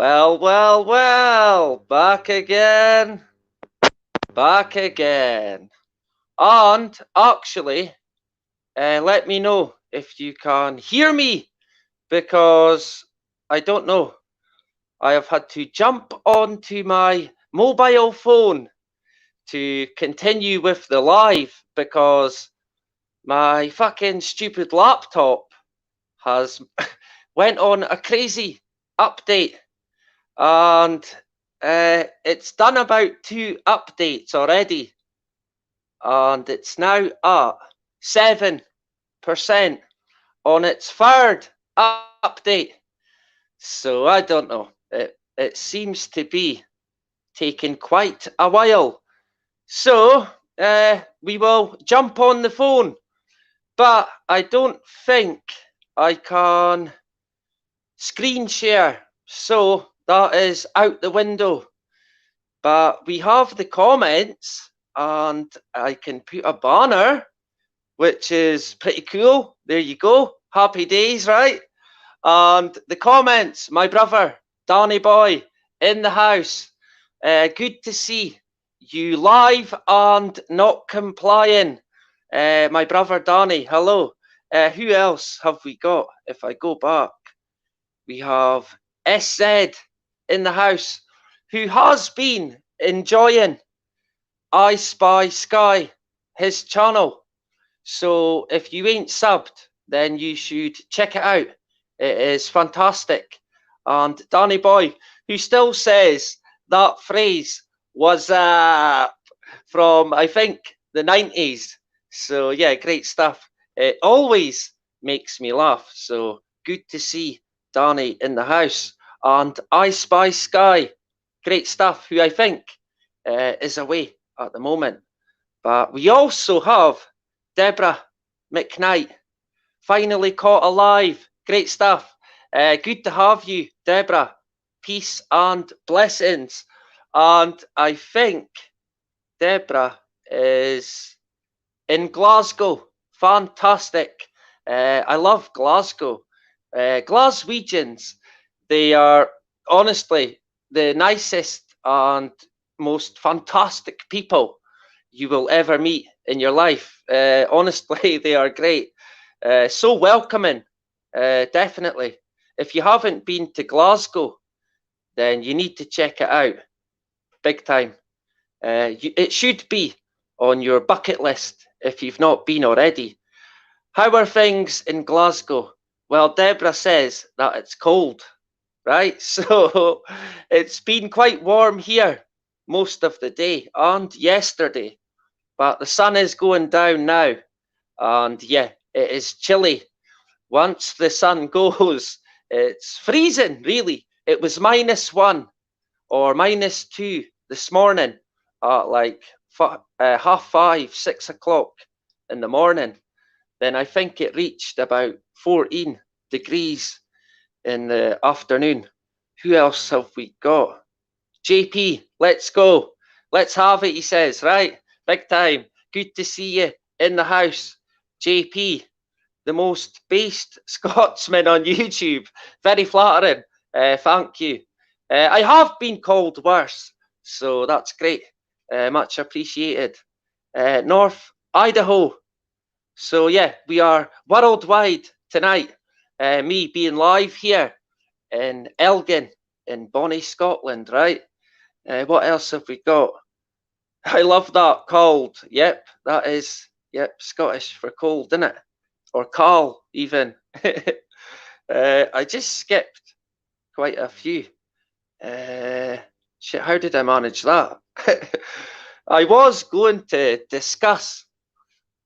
Well, back again, back again. And actually, let me know if you can hear me because I don't know. I have had to jump onto my mobile phone to continue with the live because my fucking stupid laptop has went on a crazy update and it's done about 2 updates already, and it's now at 7% on its third update. So I don't know. It seems to be taking quite a while. So we will jump on the phone, but I don't think I can screen share. So that is out the window. But we have the comments, and I can put a banner, which is pretty cool. There you go. Happy days, right? And the comments, my brother, Danny Boy, in the house. Good to see you live and not complying. My brother Danny, hello. Who else have we got? If I go back, we have SZ in the house, who has been enjoying I Spy Sky, his channel. So if you ain't subbed, then you should check it out. It is fantastic. And Danny Boy, who still says that phrase was from, I think, the 90s. So yeah, great stuff. It always makes me laugh. So good to see Danny in the house. And I Spy Sky, great stuff, who I think is away at the moment. But we also have Deborah McKnight, finally caught alive. Great stuff. Good to have you, Deborah. Peace and blessings. And I think Deborah is in Glasgow. Fantastic. I love Glasgow. Glaswegians, they are honestly the nicest and most fantastic people you will ever meet in your life. Honestly, they are great. So welcoming, definitely. If you haven't been to Glasgow, then you need to check it out. Big time. It should be on your bucket list if you've not been already. How are things in Glasgow? Well, Deborah says that it's cold, right? So it's been quite warm here most of the day and yesterday, but the sun is going down now, and yeah, it is chilly. Once the sun goes, it's freezing, really. It was -1 or -2 this morning at like 5:30, 6 o'clock in the morning. Then I think it reached about 14 degrees in the afternoon. Who else have we got? JP, let's go. Let's have it, he says, right? Big time. Good to see you in the house. JP, the most based Scotsman on YouTube. Very flattering. Thank you. I have been called worse, so that's great. Much appreciated. North Idaho. So yeah, we are worldwide tonight. Me being live here in Elgin in Bonnie, Scotland, right? What else have we got? I love that, cold. Yep, that is, yep, Scottish for cold, isn't it? Or Carl, even. I just skipped quite a few. Shit, how did I manage that? I was going to discuss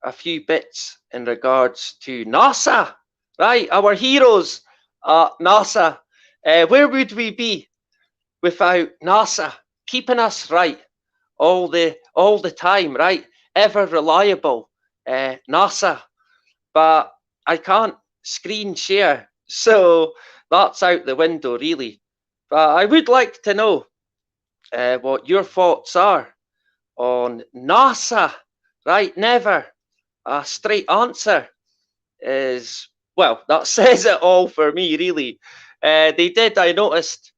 a few bits in regards to NASA, right? Our heroes at NASA. Where would we be without NASA keeping us right all the time, right? Ever reliable, NASA. But I can't screen share, so that's out the window, really. But I would like to know what your thoughts are on NASA, right? Never. A straight answer is, well, that says it all for me, really. They did, I noticed,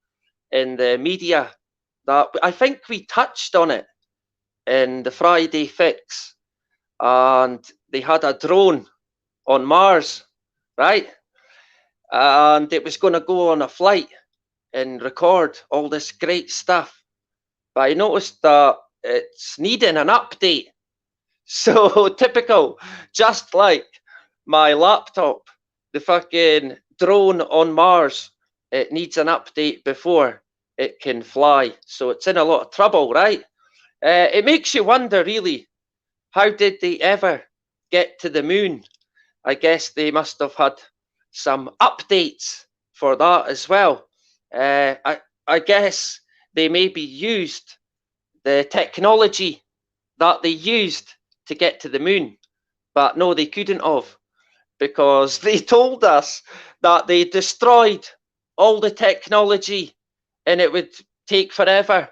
in the media that I think we touched on it in the Friday fix, and they had a drone on Mars, right? And it was going to go on a flight and record all this great stuff. But I noticed that it's needing an update. So typical, just like my laptop, the fucking drone on Mars, it needs an update before it can fly. So it's in a lot of trouble, right? It makes you wonder, really, how did they ever get to the moon? I guess they must have had some updates for that as well. I guess they maybe used the technology that they used to get to the moon, but no, they couldn't have, because they told us that they destroyed all the technology and it would take forever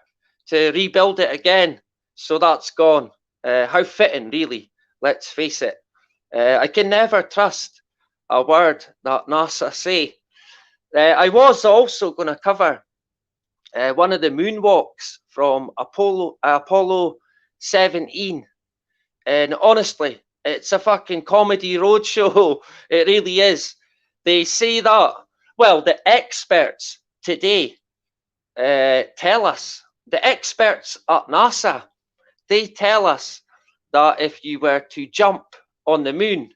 to rebuild it again. So that's gone. How fitting, really. Let's face it. I can never trust a word that NASA say. I was also going to cover one of the moonwalks from Apollo 17. And honestly, it's a fucking comedy roadshow. It really is. They say that, well, the experts today tell us, the experts at NASA, they tell us that if you were to jump on the moon,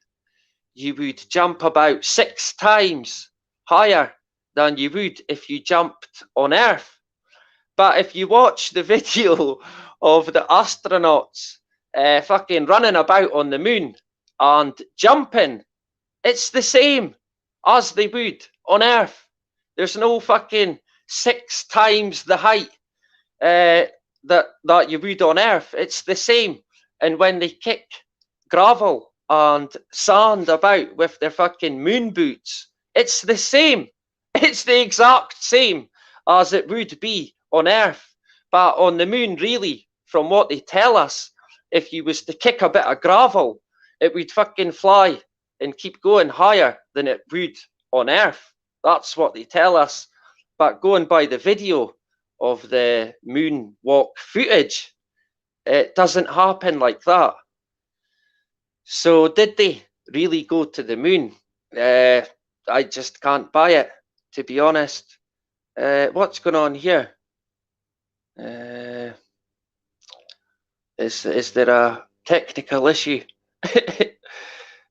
you would jump about 6 times higher than you would if you jumped on Earth. But if you watch the video of the astronauts fucking running about on the moon and jumping, it's the same as they would on Earth. There's no fucking 6 times the height that you would on Earth. It's the same. And when they kick gravel and sand about with their fucking moon boots, it's the same. It's the exact same as it would be on Earth. But on the moon, really, from what they tell us, if you was to kick a bit of gravel, it would fucking fly and keep going higher than it would on Earth. That's what they tell us. But going by the video of the moonwalk footage, it doesn't happen like that. So did they really go to the moon? I just can't buy it, to be honest. What's going on here? Is there a technical issue?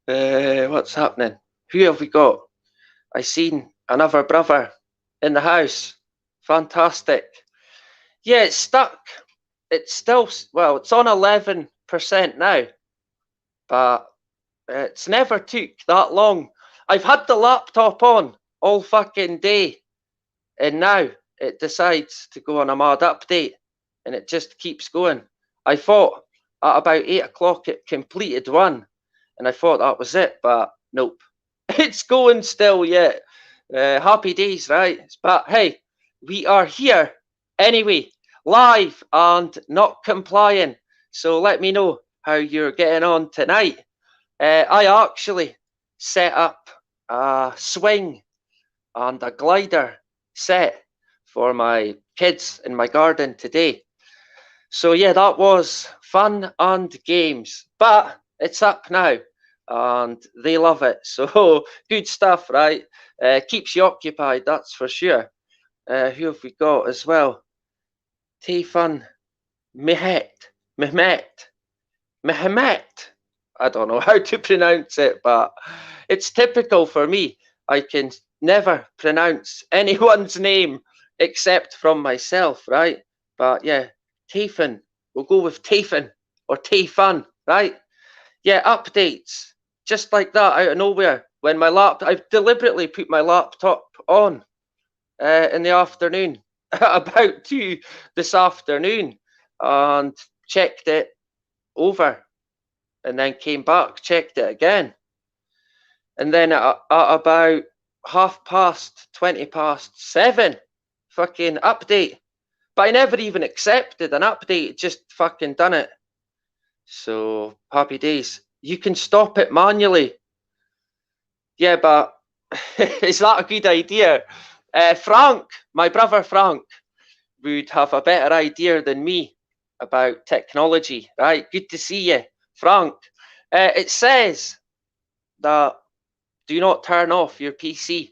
What's happening? Who have we got? I seen another brother in the house. Fantastic. Yeah, it's stuck. It's still, well, it's on 11% now, but it's never took that long. I've had the laptop on all fucking day, and now it decides to go on a mad update, and it just keeps going. I thought at about 8 o'clock it completed one, and I thought that was it, but nope. It's going still yet. Happy days, right? But hey, we are here anyway, live and not complying. So let me know how you're getting on tonight. I actually set up a swing and a glider set for my kids in my garden today. So yeah, that was fun and games, but it's up now and they love it. So good stuff, right? Keeps you occupied, that's for sure. Who have we got as well? Tefan Mehmet. I don't know how to pronounce it, but it's typical for me. I can never pronounce anyone's name except from myself, right? But yeah, Tefan. We'll go with Tefan or Tefan, right? Yeah, updates. Just like that out of nowhere. When my I've deliberately put my laptop on in the afternoon, about 2 this afternoon, and checked it over, and then came back, checked it again, and then at about 7:20, fucking update. But I never even accepted an update, just fucking done it. So happy days. You can stop it manually. Yeah, but is that a good idea? Frank, my brother Frank, would have a better idea than me about technology, right? Good to see you, Frank. It says that do not turn off your PC,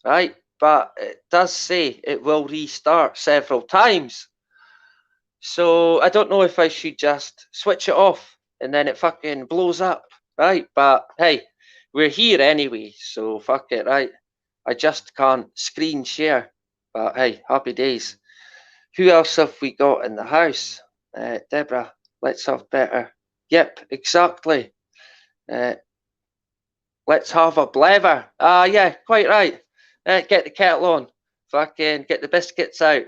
right? But it does say it will restart several times. So I don't know if I should just switch it off and then it fucking blows up, right? But hey, we're here anyway, so fuck it, right? I just can't screen share. But hey, happy days. Who else have we got in the house? Deborah, let's have better. Yep, exactly. Uh, let's have a blever. Ah, yeah, quite right. Get the kettle on. Fucking get the biscuits out.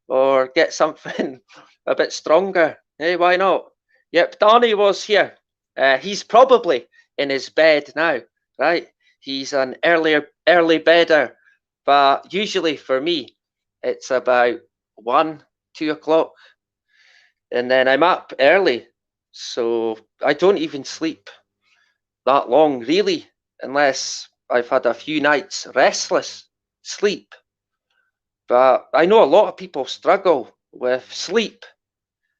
Or get something a bit stronger. Hey, why not? Yep, Donny was here. He's probably in his bed now, right? He's an early bedder. But usually for me, it's about 1, 2 o'clock. And then I'm up early. So I don't even sleep that long, really, unless I've had a few nights restless sleep. But I know a lot of people struggle with sleep,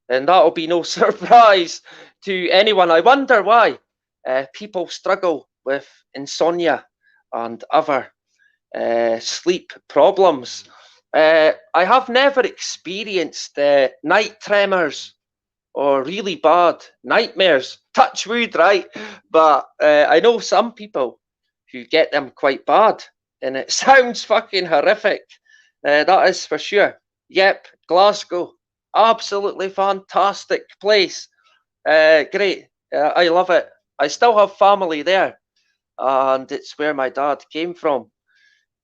and that'll be no surprise to anyone. I wonder why people struggle with insomnia and other sleep problems. I have never experienced night tremors or really bad nightmares. Touch wood, right? But I know some people who get them quite bad, and it sounds fucking horrific. That is for sure. Yep, Glasgow, absolutely fantastic place. Great, I love it. I still have family there, and it's where my dad came from,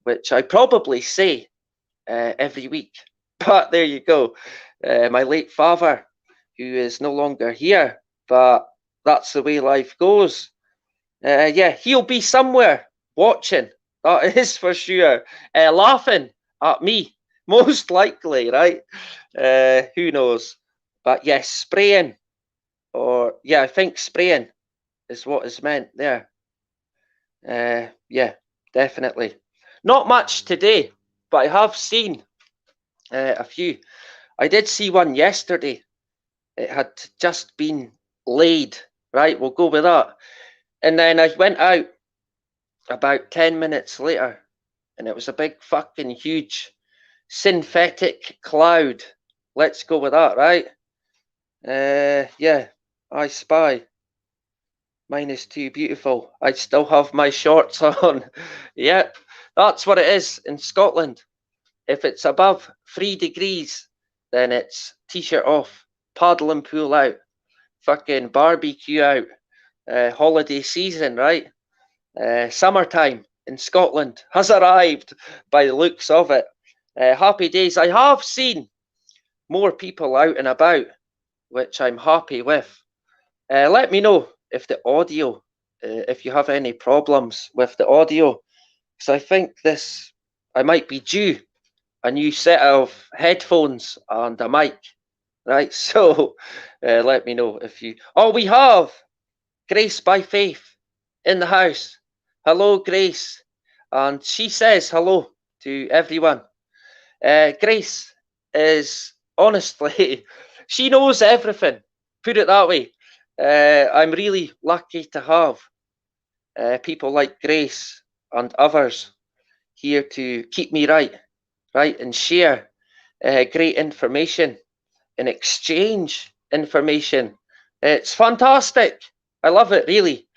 which I probably say every week. But there you go. My late father, who is no longer here, but that's the way life goes. Yeah, he'll be somewhere watching. That is for sure. Laughing at me, most likely, right? Who knows? But yes, spraying, or yeah, I think spraying is what is meant there. Yeah, definitely. Not much today, but I have seen a few. I did see one yesterday. It had just been laid, right? We'll go with that. And then I went out about 10 minutes later, and it was a big fucking huge synthetic cloud. Let's go with that, right? Yeah, I spy. Mine is too beautiful. I still have my shorts on. Yep, that's what it is in Scotland. If it's above 3 degrees, then it's t-shirt off, paddle and pool out, fucking barbecue out, holiday season, right? Summertime in Scotland has arrived by the looks of it. Happy days. I have seen more people out and about, which I'm happy with. Let me know if the audio, if you have any problems with the audio, because I think I might be due a new set of headphones and a mic, right? So let me know if you. Oh, we have Grace by Faith in the house. Hello, Grace. And she says hello to everyone. Grace is honestly, she knows everything. Put it that way. I'm really lucky to have people like Grace and others here to keep me right, and share great information and exchange information. It's fantastic. I love it, really.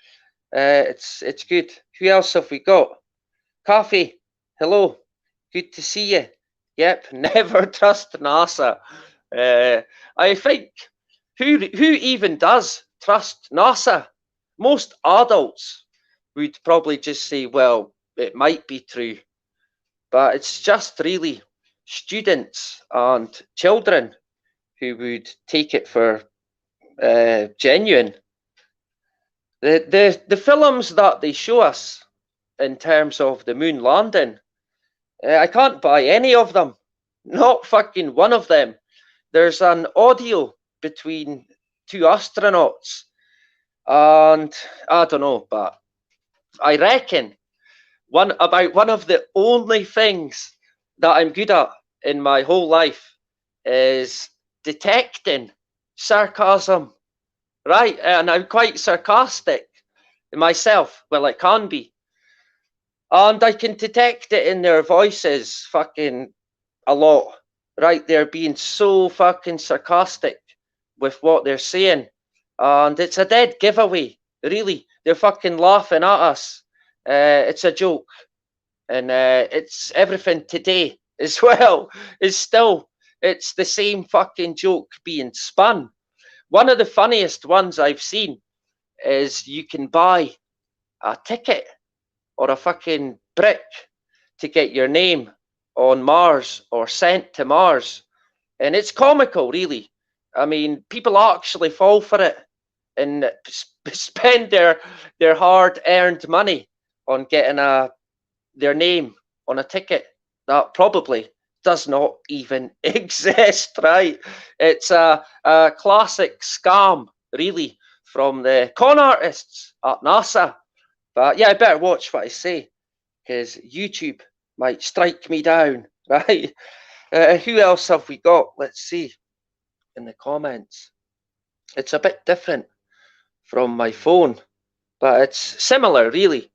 It's good. Who else have we got? Coffee. Hello. Good to see you. Yep. Never trust NASA. I think who even does trust NASA? Most adults would probably just say, well, it might be true, but it's just really students and children who would take it for genuine. The films that they show us in terms of the moon landing, I can't buy any of them. Not fucking one of them. There's an audio between two astronauts, and I don't know, but I reckon one of the only things that I'm good at in my whole life is detecting sarcasm, right? And I'm quite sarcastic myself. Well, it can be. And I can detect it in their voices fucking a lot, right? They're being so fucking sarcastic with what they're saying. And it's a dead giveaway, really. They're fucking laughing at us. It's a joke. And it's everything today as well. It's the same fucking joke being spun. One of the funniest ones I've seen is you can buy a ticket or a fucking brick to get your name on Mars or sent to Mars. And it's comical, really. I mean, people actually fall for it and spend their hard earned money on getting their name on a ticket that probably does not even exist, right? It's a classic scam, really, from the con artists at NASA. But yeah, I better watch what I say because YouTube might strike me down, right? Who else have we got? Let's see in the comments. It's a bit different from my phone, but it's similar, really.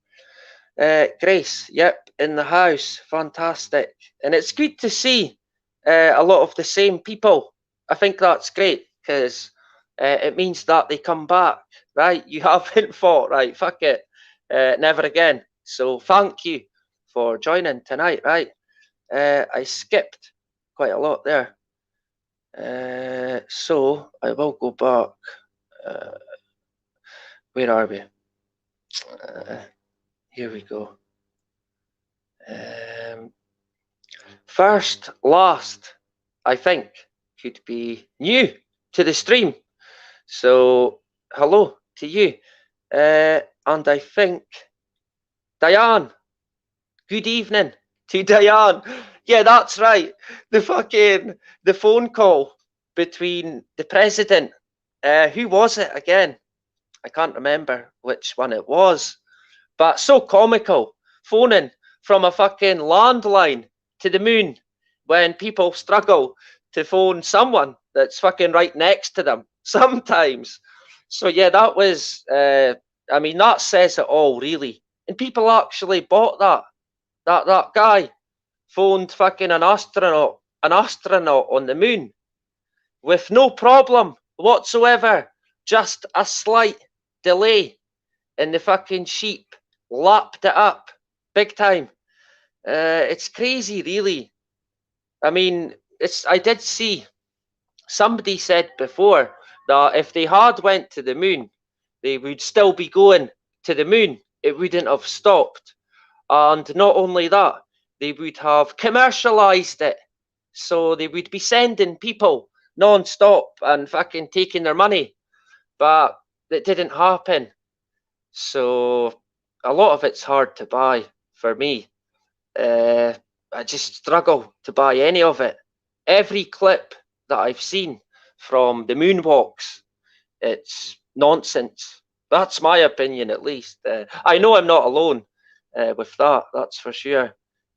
Grace, yep, in the house, fantastic. And it's good to see a lot of the same people. I think that's great because it means that they come back, right? You haven't fought, right? Fuck it, never again. So thank you for joining tonight, right? I skipped quite a lot there. So I will go back. Where are we? Here we go. First, last, I think, could be new to the stream. So, hello to you. And I think, Diane, good evening to Diane. Yeah, that's right. The phone call between the president. Who was it again? I can't remember which one it was. But so comical, phoning from a fucking landline to the moon when people struggle to phone someone that's fucking right next to them sometimes. So yeah, that was, I mean, that says it all, really. And people actually bought that. That guy phoned fucking an astronaut on the moon with no problem whatsoever, just a slight delay, and the fucking sheep lapped it up big time. It's crazy, really. I mean, I did see somebody said before that if they had went to the moon, they would still be going to the moon. It wouldn't have stopped. And not only that, they would have commercialized it. So they would be sending people non-stop and fucking taking their money. But it didn't happen. So a lot of it's hard to buy for me. I just struggle to buy any of it. Every clip that I've seen from the moonwalks, it's nonsense. That's my opinion, at least. I know I'm not alone with that, that's for sure.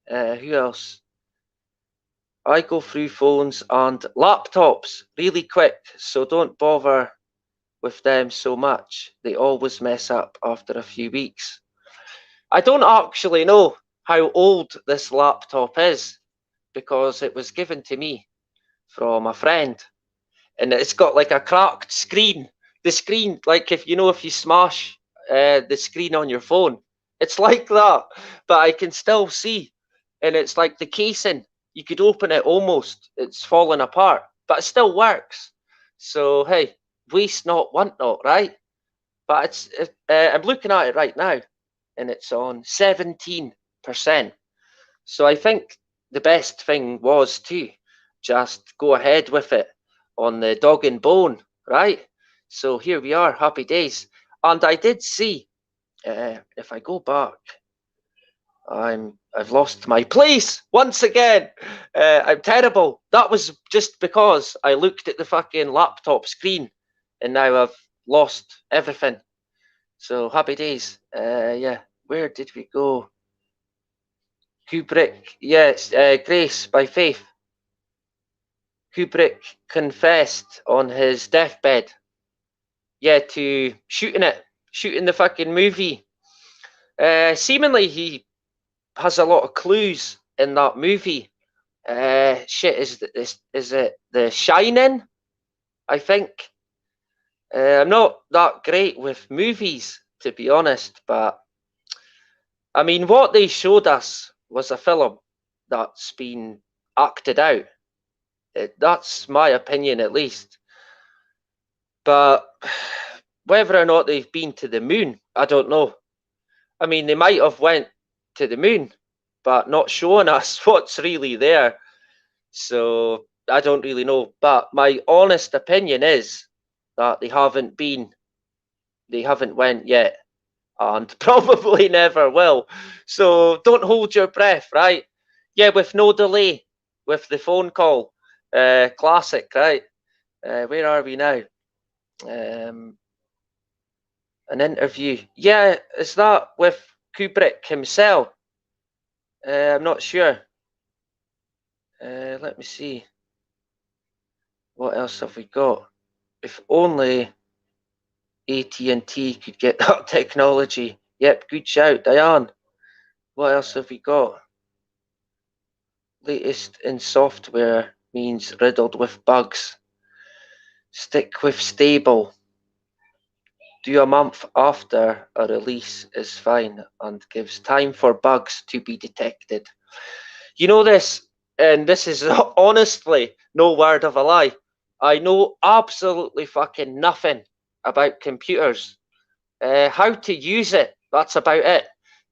Who else? I go through phones and laptops really quick, so don't bother with them so much. They always mess up after a few weeks. I don't actually know how old this laptop is because it was given to me from a friend, and it's got like a cracked screen. The screen, like if you smash the screen on your phone, it's like that, but I can still see, and it's like the casing. You could open it almost; it's falling apart, but it still works. So hey, waste not, want not, right? But I'm looking at it right now, and it's on 17%. So I think the best thing was to just go ahead with it on the dog and bone, right? So here we are, happy days. And I did see, if I go back, I've lost my place once again. I'm terrible. That was just because I looked at the fucking laptop screen, and now I've lost everything. So happy days. Yeah, where did we go? Kubrick, yes, Grace by Faith. Kubrick confessed on his deathbed, to shooting the fucking movie. Seemingly he has a lot of clues in that movie. Is it The Shining? I think. I'm not that great with movies, to be honest, but I mean, what they showed us was a film that's been acted out. That's my opinion, at least. But whether or not they've been to the moon, I don't know. I mean, they might have went to the moon, but not showing us what's really there. So I don't really know. But my honest opinion is that they haven't went yet, and probably never will. So don't hold your breath, right? Yeah, with no delay, with the phone call. Classic, right? Where are we now? An interview. Yeah, is that with Kubrick himself? I'm not sure. Let me see. What else have we got? If only AT&T could get that technology. Yep, good shout, Diane. What else have we got? Latest in software means riddled with bugs. Stick with stable. Do a month after a release is fine and gives time for bugs to be detected. You know this, and this is honestly no word of a lie. I know absolutely fucking nothing about computers. How to use it, that's about it.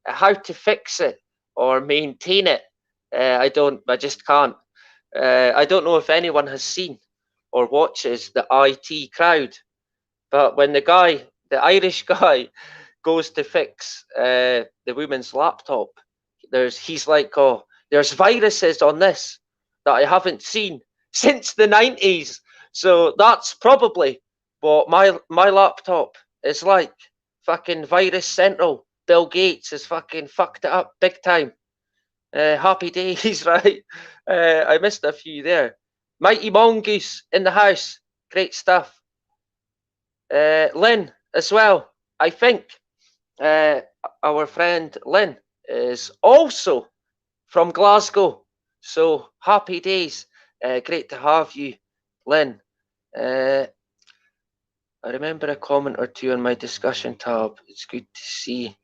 How to fix it or maintain it, I just can't. I don't know if anyone has seen or watches the IT crowd, but when the Irish guy, goes to fix the woman's laptop, he's like, oh, there's viruses on this that I haven't seen since the 90s. So that's probably what my laptop is like. Fucking virus central. Bill Gates has fucking fucked it up big time. Happy days, right? I missed a few there. Mighty Mongoose in the house. Great stuff. Lynn as well. I think our friend Lynn is also from Glasgow. So happy days. Great to have you, Lynn. I remember a comment or two on my discussion tab. It's good to see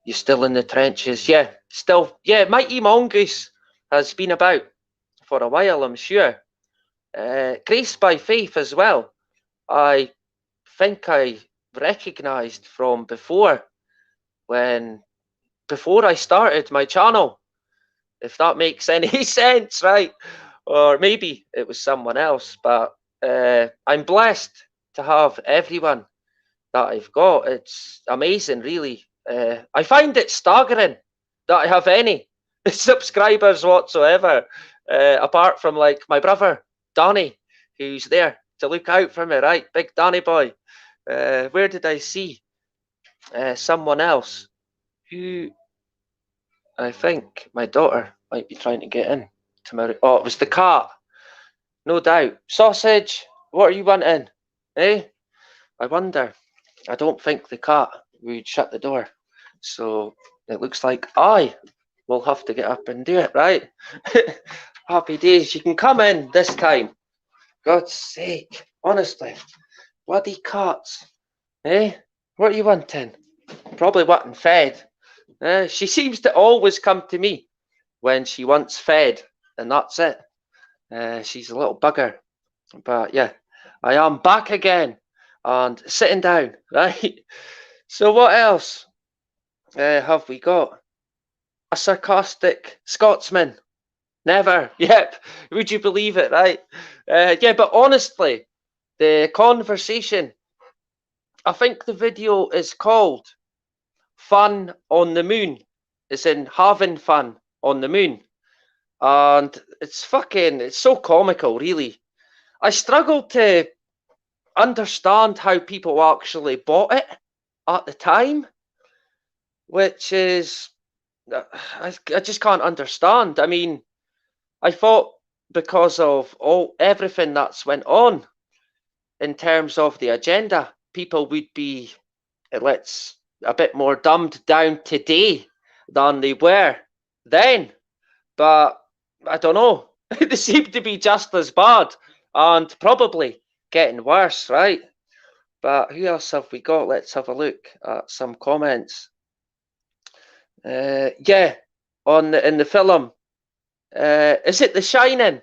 you still in the trenches. Yeah, still. Yeah, Mighty Mongoose has been about for a while, I'm sure. Grace by Faith as well. I think I recognised from before I started my channel, if that makes any sense, right? Or maybe it was someone else, but I'm blessed to have everyone that I've got. It's amazing, really. I find it staggering that I have any subscribers whatsoever, apart from like my brother Danny, who's there to look out for me, right? Big Danny boy. Where did I see someone else who I think my daughter might be trying to get in tomorrow? Oh, it was the cat, no doubt. Sausage, what are you wanting? Eh? I wonder. I don't think the cat would shut the door. So it looks like I will have to get up and do it, right? Happy days. You can come in this time. God's sake. Honestly. Bloody cats. Eh? What are you wanting? Probably wanting fed. She seems to always come to me when she wants fed, and that's it. She's a little bugger. But yeah, I am back again and sitting down, right? So what else have we got? A sarcastic Scotsman. Never. Yep. Would you believe it, right? Yeah, but honestly, the conversation, I think the video is called Fun on the Moon. It's in having fun on the moon. And it's so comical, really. I struggle to understand how people actually bought it at the time, which is, I just can't understand. I mean, I thought because of everything that's went on in terms of the agenda, people would be, let's, a bit more dumbed down today than they were then. But I don't know. They seem to be just as bad and probably getting worse, right? But who else have we got? Let's have a look at some comments. Yeah, in the film. Is it The Shining?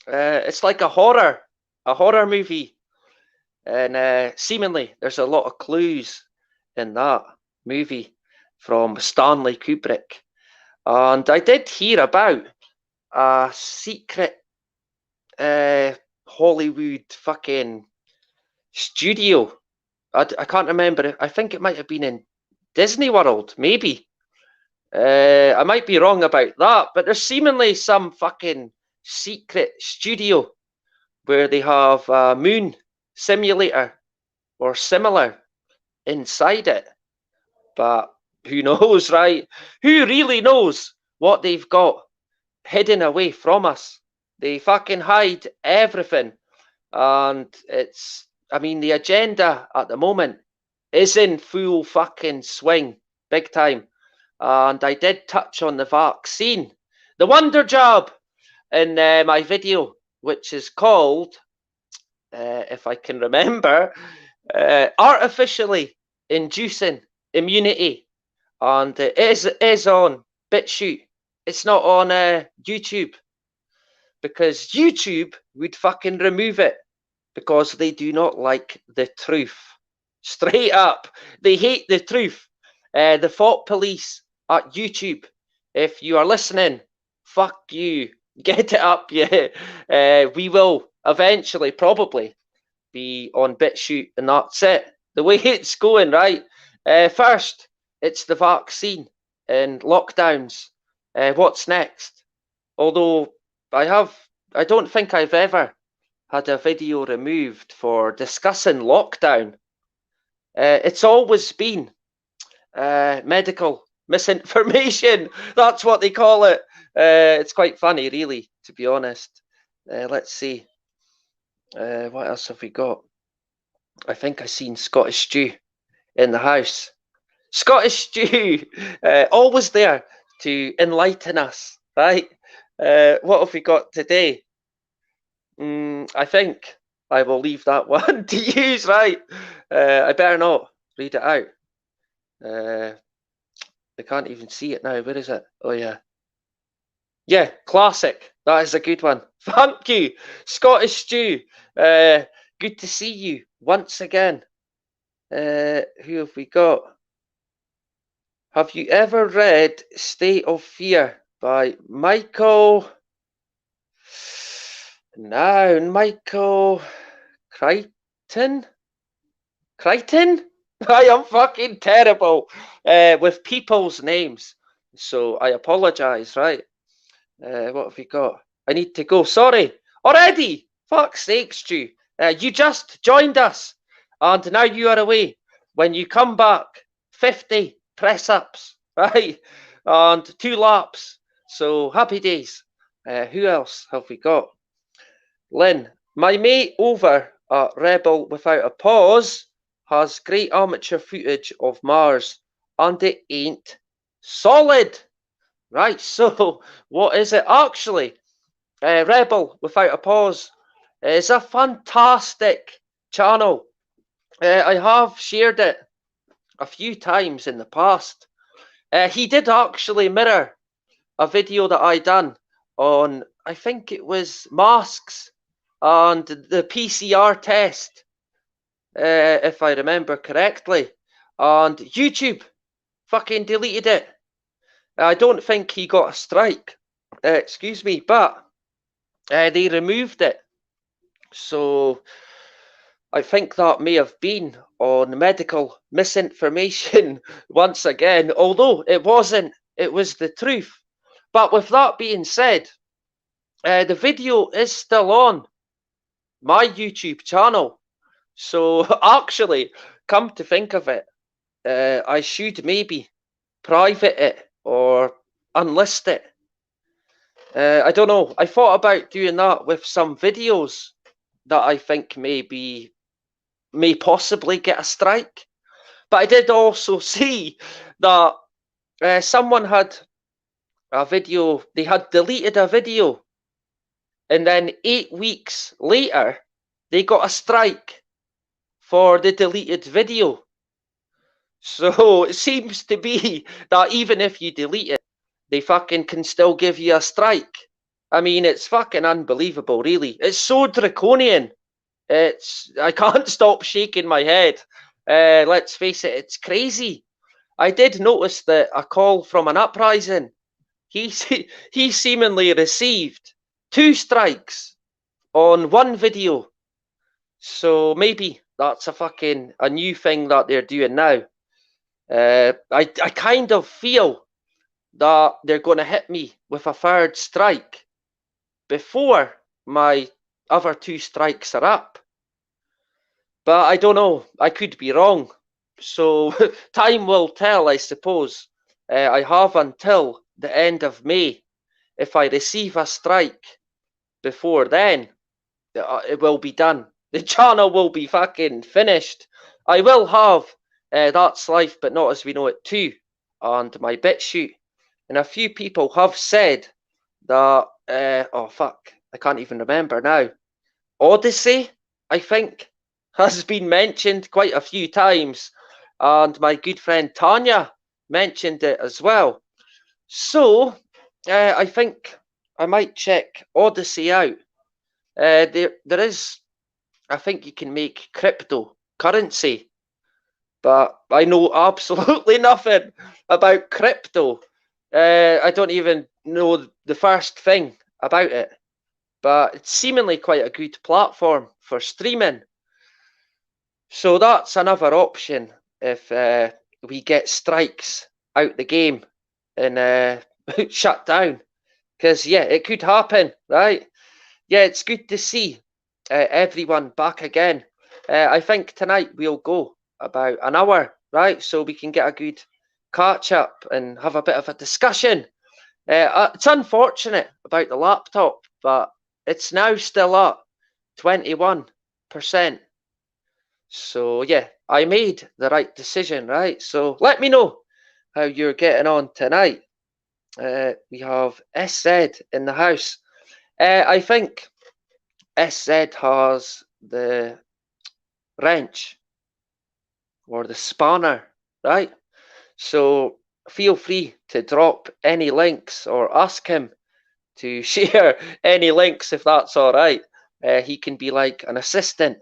It's like a horror movie, and seemingly there's a lot of clues in that movie from Stanley Kubrick. And I did hear about a secret Hollywood fucking studio. I can't remember. I think it might have been in Disney World, maybe. I might be wrong about that, but there's seemingly some fucking secret studio where they have a moon simulator or similar inside it. But who knows, right? Who really knows what they've got hidden away from us? They fucking hide everything. And I mean, the agenda at the moment is in full fucking swing, big time. And I did touch on the vaccine, the Wonder Job, in my video, which is called, if I can remember, Artificially Inducing Immunity. And it is on BitChute. It's not on YouTube, because YouTube would fucking remove it because they do not like the truth. Straight up, they hate the truth. The thought police at YouTube, if you are listening, fuck you. Get it up, yeah. We will eventually probably be on BitChute, and that's it. The way it's going, right? First, it's the vaccine and lockdowns. What's next? Although I don't think I've ever had a video removed for discussing lockdown. It's always been medical misinformation. That's what they call it. It's quite funny, really, to be honest. Let's see. What else have we got? I think I seen Scottish Stew in the house. Scottish Stew, always there to enlighten us, right? What have we got today? I think I will leave that one to use, right? I better not read it out. I can't even see it now. Where is it? Oh, yeah. Yeah, classic. That is a good one. Thank you, Scottish Stew. Good to see you once again. Who have we got? Have you ever read State of Fear by Michael? No, Michael Crichton? Crichton? I am fucking terrible with people's names, so I apologise, right? What have we got? I need to go. Sorry, already? Fuck's sake, Stu. You just joined us, and now you are away. When you come back, 50 press-ups, right? And 2 laps. So, happy days. Who else have we got? Lynn, my mate over at Rebel Without a Pause has great amateur footage of Mars, and it ain't solid. Right, so what is it actually? Rebel Without a Pause is a fantastic channel. I have shared it a few times in the past. He did actually mirror a video that I done on, I think it was masks and the PCR test, if I remember correctly. And YouTube fucking deleted it. I don't think he got a strike, excuse me, but they removed it. So I think that may have been on medical misinformation once again, although it wasn't, it was the truth. But with that being said, the video is still on my YouTube channel. So actually, come to think of it, I should maybe private it or unlist it. I don't know. I thought about doing that with some videos that I think may possibly get a strike. But I did also see that someone had a video, they had deleted a video, and then 8 weeks later, they got a strike for the deleted video. So it seems to be that even if you delete it, they fucking can still give you a strike. I mean, it's fucking unbelievable, really. It's so draconian. I can't stop shaking my head. Let's face it, it's crazy. I did notice that a call from an uprising. He he seemingly received 2 strikes on one video. So maybe that's a new thing that they're doing now. I kind of feel that they're going to hit me with a third strike before my other 2 strikes are up. But I don't know. I could be wrong. So time will tell, I suppose. I have until the end of May. If I receive a strike before then, it will be done. The channel will be fucking finished. I will have That's Life But Not As We Know It too, and my BitChute. And a few people have said that, oh fuck, I can't even remember now. Odyssey, I think, has been mentioned quite a few times, and my good friend Tanya mentioned it as well. So, I think I might check Odyssey out. There is, I think you can make cryptocurrency, but I know absolutely nothing about crypto. I don't even know the first thing about it, but it's seemingly quite a good platform for streaming. So that's another option if we get strikes out the game and shut down. Because, yeah, it could happen, right? Yeah, it's good to see everyone back again. I think tonight we'll go about an hour, right? So we can get a good catch up and have a bit of a discussion. It's unfortunate about the laptop, but it's now still at 21%. So yeah, I made the right decision, right? So let me know how you're getting on tonight. We have SZ in the house. I think SZ has the wrench or the spanner, right? So feel free to drop any links or ask him to share any links if that's all right. He can be like an assistant,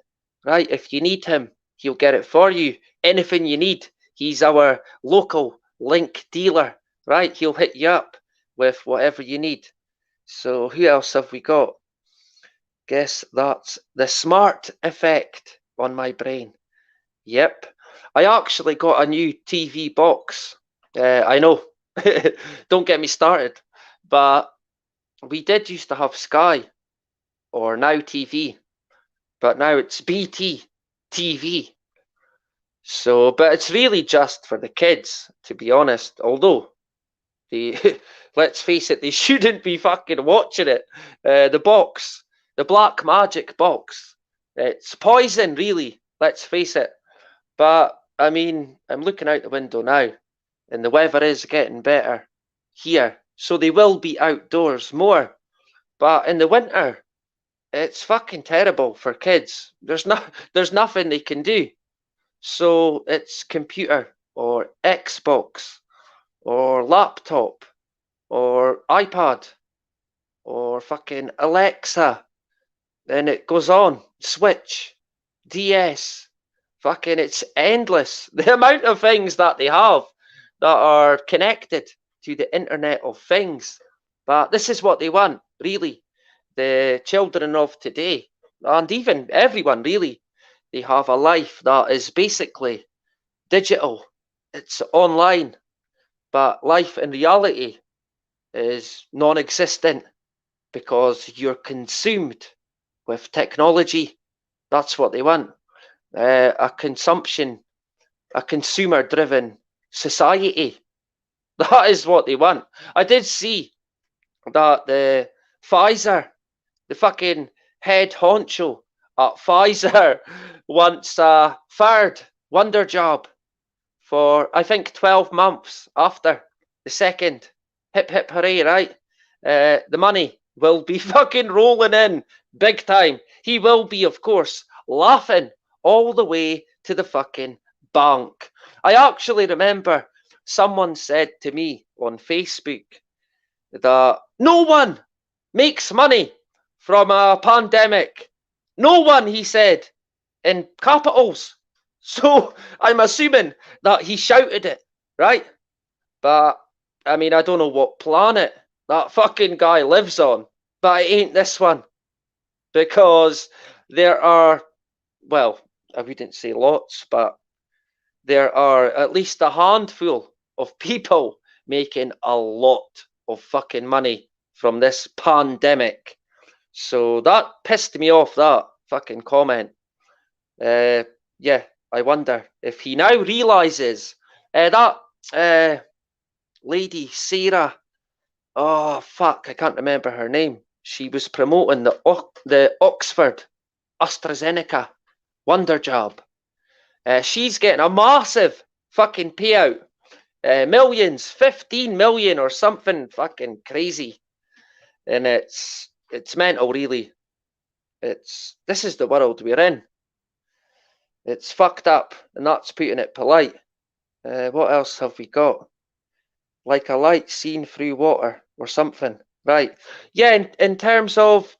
right? If you need him, he'll get it for you. Anything you need, he's our local link dealer, right? He'll hit you up with whatever you need. So who else have we got? Guess that's the smart effect on my brain. Yep. I actually got a new TV box. I know. Don't get me started. But we did used to have Sky or Now TV, but now it's BT TV. So, but it's really just for the kids, to be honest. Although, let's face it, they shouldn't be fucking watching it. The box, the Black Magic box, it's poison, really. Let's face it. But I mean, I'm looking out the window now, and the weather is getting better here, so they will be outdoors more. But in the winter, it's fucking terrible for kids. There's nothing they can do. So it's computer or Xbox or laptop or iPad or fucking Alexa. Then it goes on. Switch, DS. Fucking it's endless. The amount of things that they have that are connected to the Internet of Things. But this is what they want, really. The children of today, and even everyone really, they have a life that is basically digital. It's online, but life in reality is non-existent because you're consumed with technology. That's what they want. A consumer-driven society. That is what they want. I did see that the Pfizer, the fucking head honcho at Pfizer, wants a third wonder job for, I think, 12 months after the second. Hip hip hooray, right? The money will be fucking rolling in big time. He will be, of course, laughing all the way to the fucking bank. I actually remember someone said to me on Facebook that no one makes money from a pandemic. No one, he said, in capitals. So I'm assuming that he shouted it, right? But I mean, I don't know what planet that fucking guy lives on, but it ain't this one because there are, well, I wouldn't say lots, but there are at least a handful of people making a lot of fucking money from this pandemic. So that pissed me off, that fucking comment. Yeah, I wonder if he now realizes that lady, Sarah, oh fuck, I can't remember her name. She was promoting the Oxford AstraZeneca Wonder Job. She's getting a massive fucking payout. Millions, 15 million or something fucking crazy. And it's mental, really. This is the world we're in. It's fucked up, and that's putting it polite. What else have we got? Like a light seen through water or something. Right. Yeah, in terms of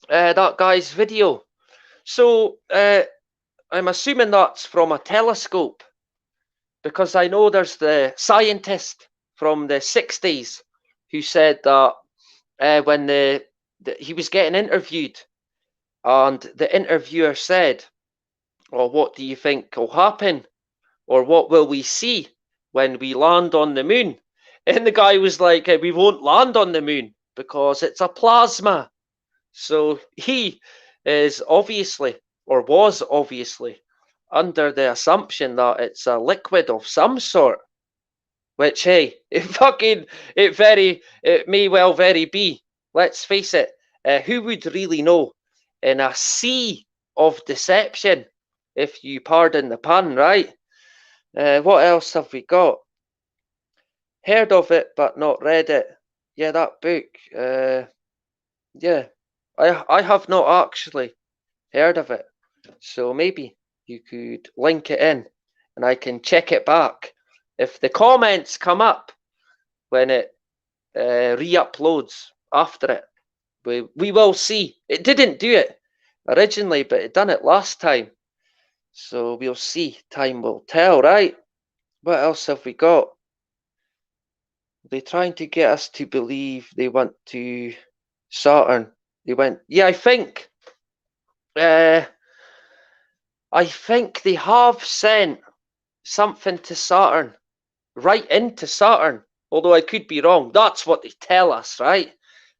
that guy's video. So I'm assuming that's from a telescope because I know there's the scientist from the 60s who said that when he was getting interviewed and the interviewer said, well, what do you think will happen? Or what will we see when we land on the moon? And the guy was like, we won't land on the moon because it's a plasma. So he is obviously, or was obviously, under the assumption that it's a liquid of some sort. Which, hey, it may well very be. Let's face it, who would really know in a sea of deception, if you pardon the pun, right? What else have we got? Heard of it, but not read it. Yeah, that book. Yeah, I have not actually heard of it. So maybe you could link it in and I can check it back. If the comments come up when it re-uploads after it, we will see. It didn't do it originally, but it done it last time. So we'll see. Time will tell, right? What else have we got? They're trying to get us to believe they went to Saturn. They went, yeah, I think they have sent something to Saturn, right into Saturn. Although I could be wrong. That's what they tell us, right?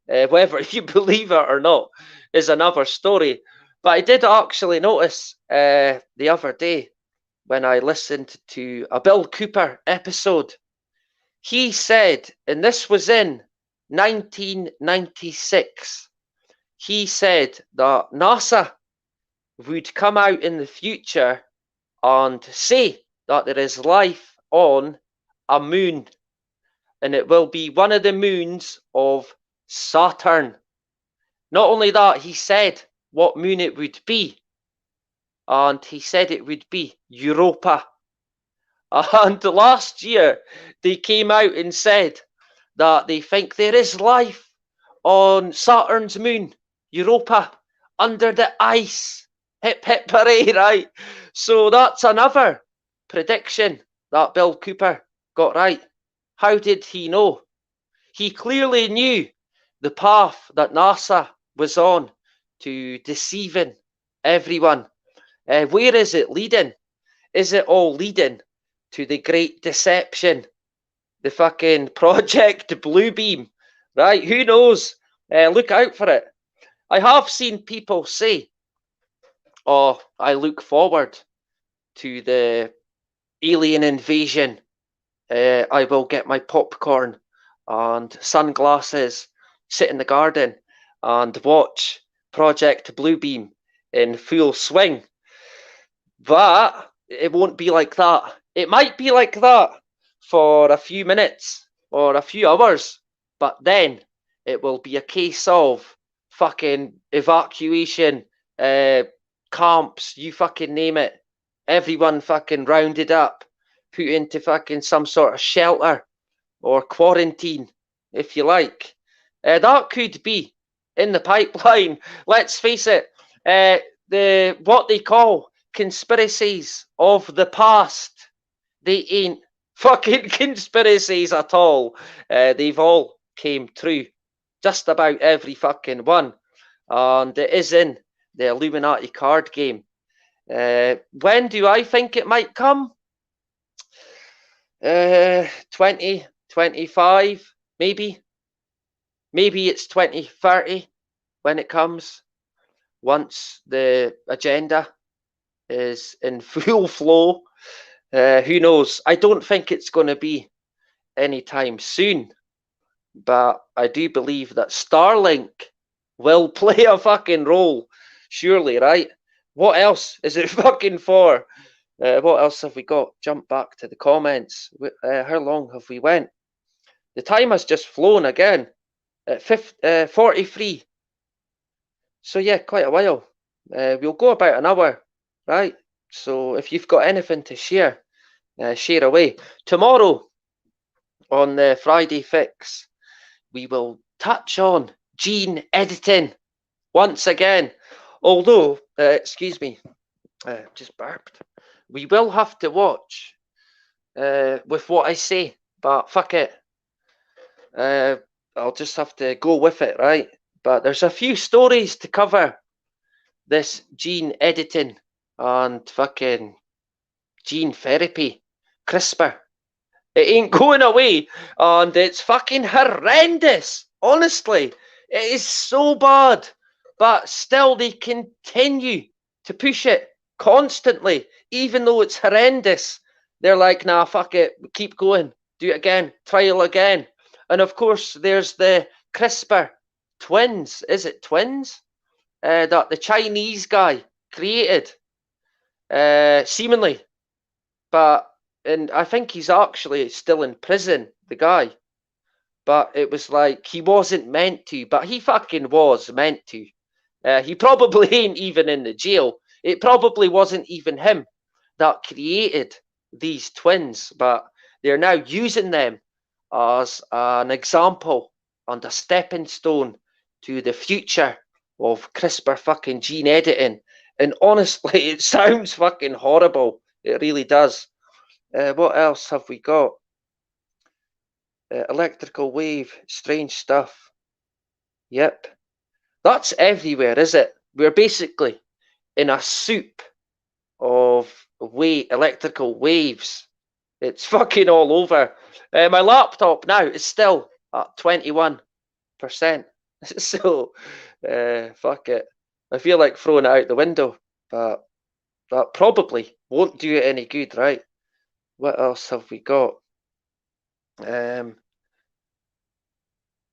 Whether you believe it or not is another story. But I did actually notice the other day when I listened to a Bill Cooper episode. He said, and this was in 1996, he said that NASA would come out in the future and say that there is life on a moon, and it will be one of the moons of Saturn. Not only that, he said what moon it would be, and he said it would be Europa. And last year, they came out and said that they think there is life on Saturn's moon, Europa, under the ice. Hip hip hooray, right? So that's another prediction that Bill Cooper got right. How did he know? He clearly knew the path that NASA was on to deceiving everyone. Where is it leading? Is it all leading to the Great Deception? The fucking Project Bluebeam, right? Who knows? Look out for it. I have seen people say, oh, I look forward to the alien invasion. I will get my popcorn and sunglasses sit in the garden and watch Project Bluebeam in full swing. But it won't be like that. It might be like that for a few minutes or a few hours, but then it will be a case of fucking evacuation, camps, you fucking name it. Everyone fucking rounded up, put into fucking some sort of shelter or quarantine, if you like. That could be in the pipeline. Let's face it. The what they call conspiracies of the past, they ain't fucking conspiracies at all. They've all came true, just about every fucking one, and it is in the Illuminati card game. When do I think it might come? 2025, maybe. Maybe it's 2030 when it comes, once the agenda is in full flow. Who knows? I don't think it's going to be anytime soon, but I do believe that Starlink will play a fucking role, surely, right? What else is it fucking for? What else have we got? Jump back to the comments. How long have we went? The time has just flown again at 43. So yeah, quite a while. We'll go about an hour, right? So if you've got anything to share, share away. Tomorrow on the Friday Fix, we will touch on gene editing once again. Although, excuse me, just burped. We will have to watch with what I say, but fuck it. I'll just have to go with it, right? But there's a few stories to cover this gene editing and fucking gene therapy, CRISPR. It ain't going away, and it's fucking horrendous. Honestly, it is so bad, but still they continue to push it constantly, even though it's horrendous. They're like, nah, fuck it, keep going, do it again, trial again. And of course, there's the CRISPR twins. Is it twins? That the Chinese guy created, seemingly. And I think he's actually still in prison, the guy. But it was like, he wasn't meant to, but he fucking was meant to. He probably ain't even in the jail. It probably wasn't even him that created these twins, but they're now using them as an example and a stepping stone to the future of CRISPR fucking gene editing. And honestly, it sounds fucking horrible. It really does. What else have we got? Electrical wave, strange stuff. Yep. That's everywhere, is it? We're basically in a soup of electrical waves. It's fucking all over. My laptop now is still at 21%. So, fuck it. I feel like throwing it out the window, but that probably won't do it any good, right? What else have we got?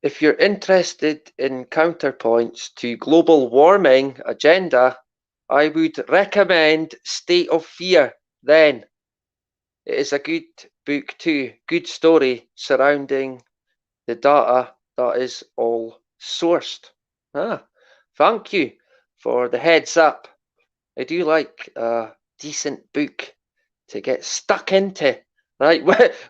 If you're interested in counterpoints to global warming agenda, I would recommend State of Fear then. It is a good book too, good story surrounding the data that is all sourced. Thank you for the heads up. I do like a decent book to get stuck into, right?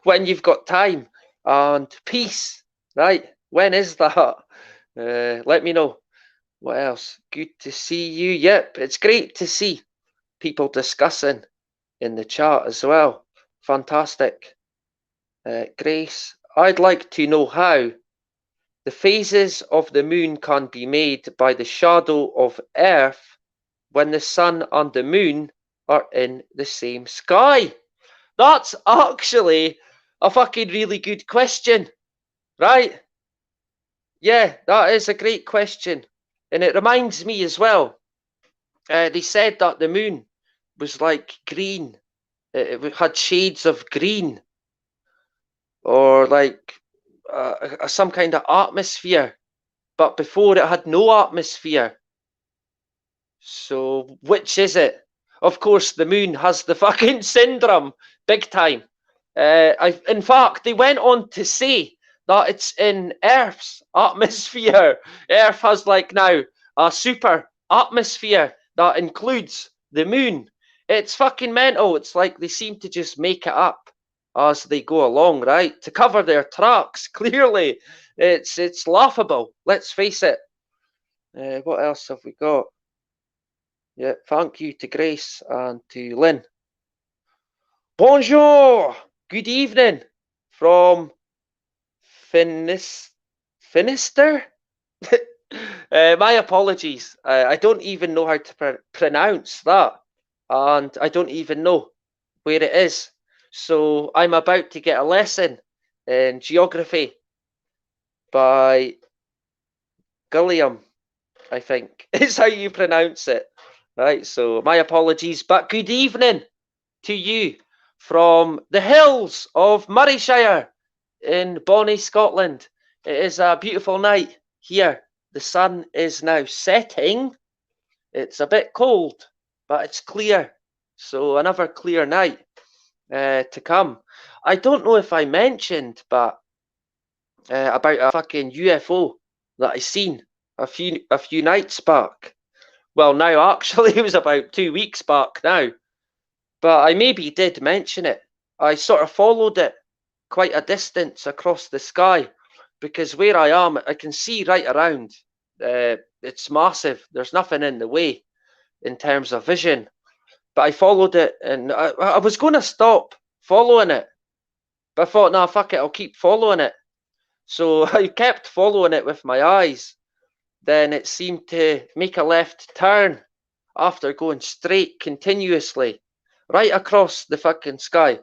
When you've got time and peace, right? When is that? Let me know. What else? Good to see you. Yep, it's great to see people discussing in the chat as well. Fantastic. Grace, I'd like to know how the phases of the moon can be made by the shadow of Earth when the sun and the moon are in the same sky. That's actually a fucking really good question, right? Yeah, that is a great question. And it reminds me as well, they said that the moon was like green. It had shades of green, or like some kind of atmosphere. but before it had no atmosphere. So which is it? Of course, the moon has the fucking syndrome, big time. In fact, they went on to say that it's in Earth's atmosphere. Earth has like now a super atmosphere that includes the moon. It's fucking mental. It's like they seem to just make it up as they go along, right? To cover their tracks. Clearly, it's laughable. Let's face it. What else have we got? Yeah, thank you to Grace and to Lynn. Bonjour! Good evening from Finister? My apologies. I don't even know how to pronounce that. And I don't even know where it is. So I'm about to get a lesson in geography by Gilliam, I think, is how you pronounce it. Right, so my apologies, but good evening to you from the hills of Murrayshire in bonny Scotland. It is a beautiful night here. The sun is now setting. It's a bit cold, but it's clear. So another clear night to come. I don't know if I mentioned, but about a fucking UFO that I seen a few nights back. Well, now actually it was about 2 weeks back now. But I maybe did mention it. I sort of followed it quite a distance across the sky because where I am, I can see right around. It's massive. There's nothing in the way in terms of vision. But I followed it and I was going to stop following it. But I thought, nah, fuck it, I'll keep following it. So I kept following it with my eyes. Then it seemed to make a left turn after going straight continuously right across the fucking sky.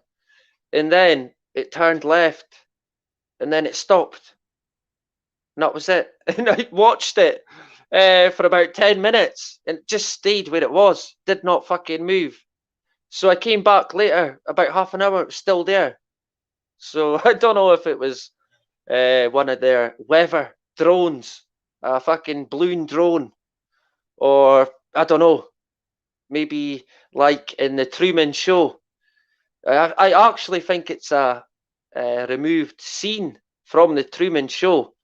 And then it turned left and then it stopped. And that was it. And I watched it for about 10 minutes and it just stayed where it was, did not fucking move. So I came back later, about half an hour, it was still there. So I don't know if it was one of their weather drones, a fucking balloon drone, or I don't know, maybe like in the Truman Show. I actually think it's a removed scene from the Truman Show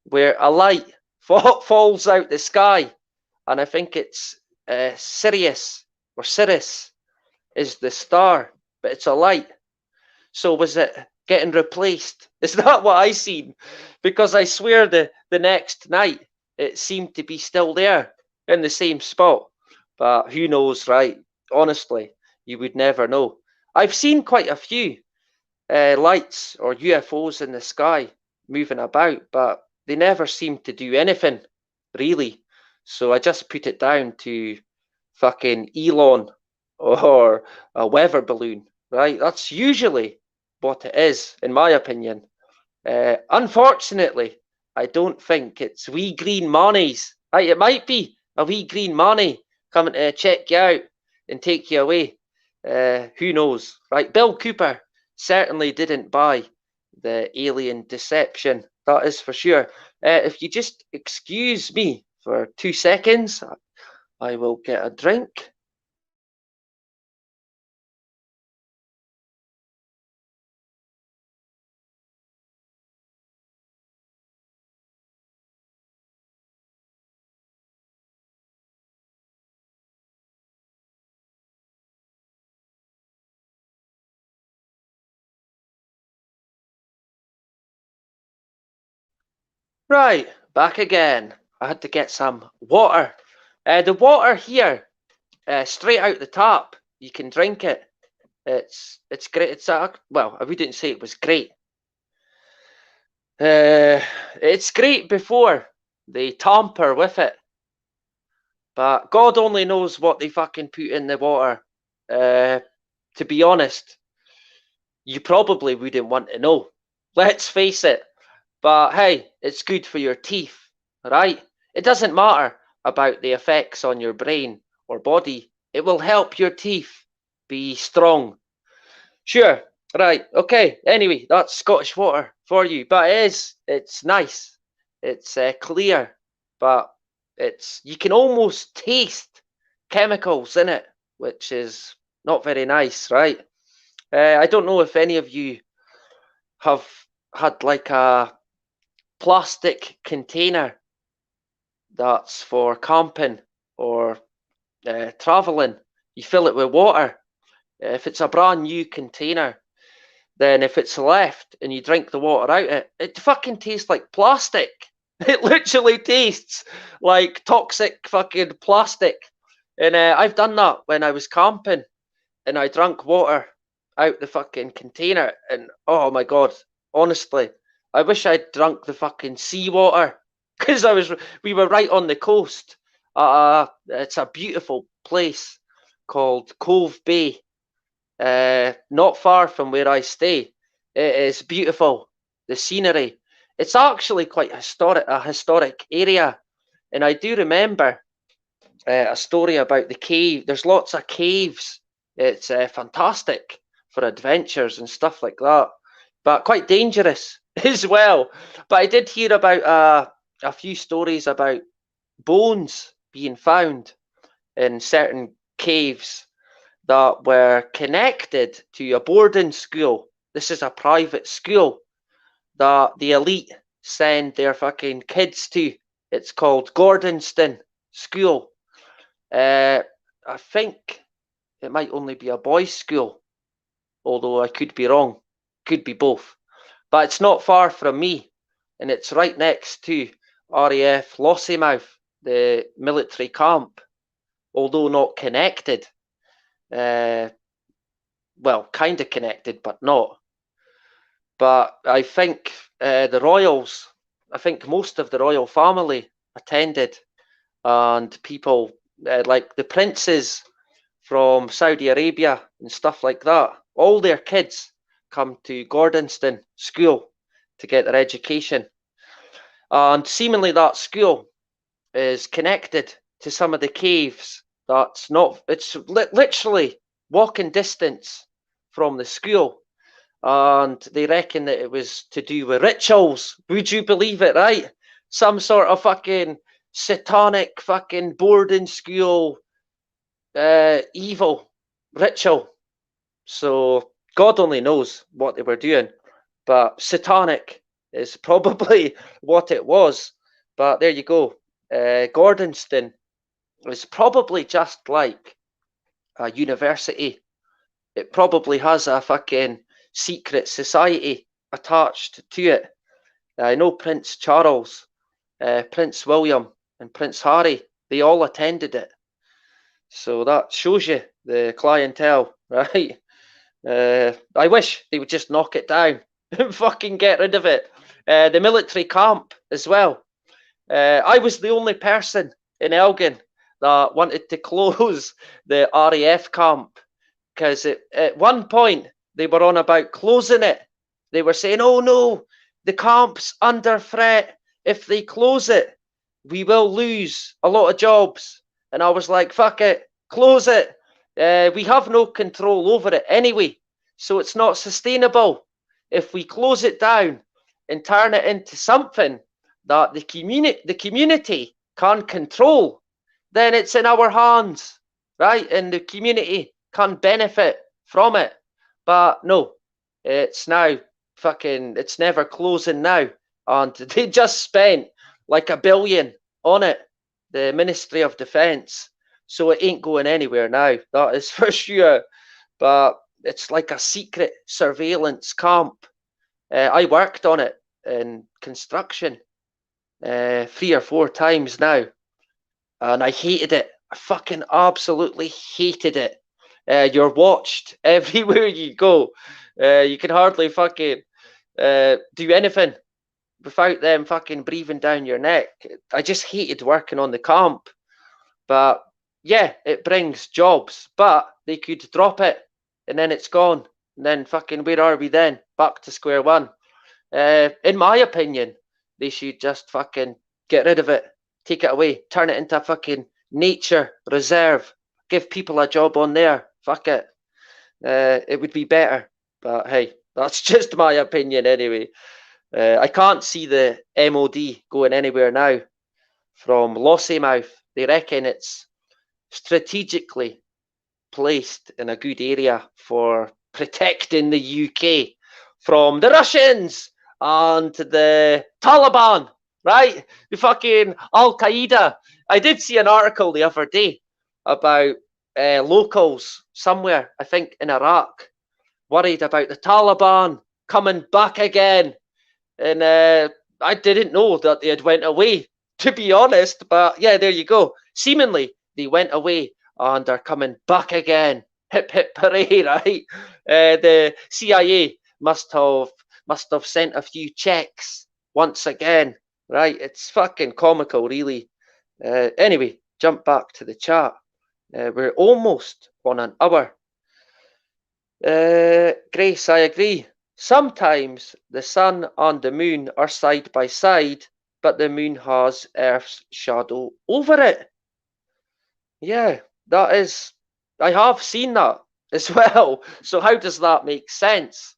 where a light falls out the sky, and I think it's Sirius or Sirius is the star, but it's a light. So was it getting replaced? Is that what I seen? Because I swear the next night it seemed to be still there in the same spot. But who knows, right? Honestly, you would never know. I've seen quite a few lights or UFOs in the sky moving about, but they never seem to do anything, really. So I just put it down to fucking Elon or a weather balloon, right? That's usually what it is, in my opinion. Unfortunately, I don't think it's wee green monies. Right, it might be a wee green money coming to check you out and take you away. Who knows, right? Bill Cooper certainly didn't buy the alien deception, that is for sure. If you just excuse me for 2 seconds, I will get a drink. Right, back again. I had to get some water. The water here, straight out the tap. You can drink it. It's great. Well, I wouldn't say it was great. It's great before they tamper with it, but God only knows what they fucking put in the water. To be honest, you probably wouldn't want to know. Let's face it. But hey, it's good for your teeth, right? It doesn't matter about the effects on your brain or body. It will help your teeth be strong. Sure, right, okay. Anyway, that's Scottish water for you, but it's nice. It's clear, but you can almost taste chemicals in it, which is not very nice, right? I don't know if any of you have had like a plastic container that's for camping or traveling. You fill it with water. If it's a brand new container, then if it's left and you drink the water out it fucking tastes like plastic. It literally tastes like toxic fucking plastic. And I've done that when I was camping and I drank water out the fucking container. And oh my god, honestly, I wish I'd drunk the fucking seawater because we were right on the coast. It's a beautiful place called Cove Bay, not far from where I stay. It is beautiful. The scenery. It's actually quite a historic area, and I do remember a story about the cave. There's lots of caves. It's fantastic for adventures and stuff like that, but quite dangerous as well. But I did hear about a few stories about bones being found in certain caves that were connected to a boarding school. This is a private school that the elite send their fucking kids to. It's called Gordonston School. I think it might only be a boys' school, although I could be wrong. Could be both. But it's not far from me, and it's right next to RAF Lossiemouth, the military camp, although not connected. Well, kind of connected, but not. But I think the royals, I think most of the royal family attended, and people like the princes from Saudi Arabia and stuff like that, all their kids come to Gordonston School to get their education. And seemingly that school is connected to some of the caves. That's not, it's literally walking distance from the school. And they reckon that it was to do with rituals. Would you believe it, right? Some sort of fucking satanic fucking boarding school evil ritual. So God only knows what they were doing, but satanic is probably what it was. But there you go. Gordonston is probably just like a university. It probably has a fucking secret society attached to it. I know Prince Charles, Prince William, and Prince Harry, they all attended it. So that shows you the clientele, right? I wish they would just knock it down and fucking get rid of it. The military camp as well. I was the only person in Elgin that wanted to close the RAF camp because at one point they were on about closing it. They were saying, oh no, the camp's under threat. If they close it, we will lose a lot of jobs. And I was like, fuck it, close it. We have no control over it anyway, so it's not sustainable. If we close it down and turn it into something that the community can control, then it's in our hands, right? And the community can benefit from it. But no, it's now fucking, it's never closing now. And they just spent like $1 billion on it, the Ministry of Defence. So it ain't going anywhere now, that is for sure. But it's like a secret surveillance camp. I worked on it in construction 3 or 4 times now, and I hated it. I fucking absolutely hated it. You're watched everywhere you go. You can hardly fucking do anything without them fucking breathing down your neck. I just hated working on the camp. But yeah, it brings jobs, but they could drop it and then it's gone. And then fucking where are we then? Back to square one. In my opinion, they should just fucking get rid of it, take it away, turn it into a fucking nature reserve, give people a job on there. Fuck it. It would be better. But hey, that's just my opinion anyway. I can't see the MOD going anywhere now from Lossiemouth. They reckon it's strategically placed in a good area for protecting the UK from the Russians and the Taliban, right? The fucking Al Qaeda. I did see an article the other day about locals somewhere, I think in Iraq, worried about the Taliban coming back again. And I didn't know that they had went away, to be honest. But yeah, there you go. Seemingly they went away and are coming back again. Hip hip hooray! Right? The CIA must have sent a few checks once again. Right? It's fucking comical, really. Anyway, jump back to the chat. We're almost on an hour. Grace, I agree. Sometimes the sun and the moon are side by side, but the moon has Earth's shadow over it. Yeah, that is. I have seen that as well. So how does that make sense?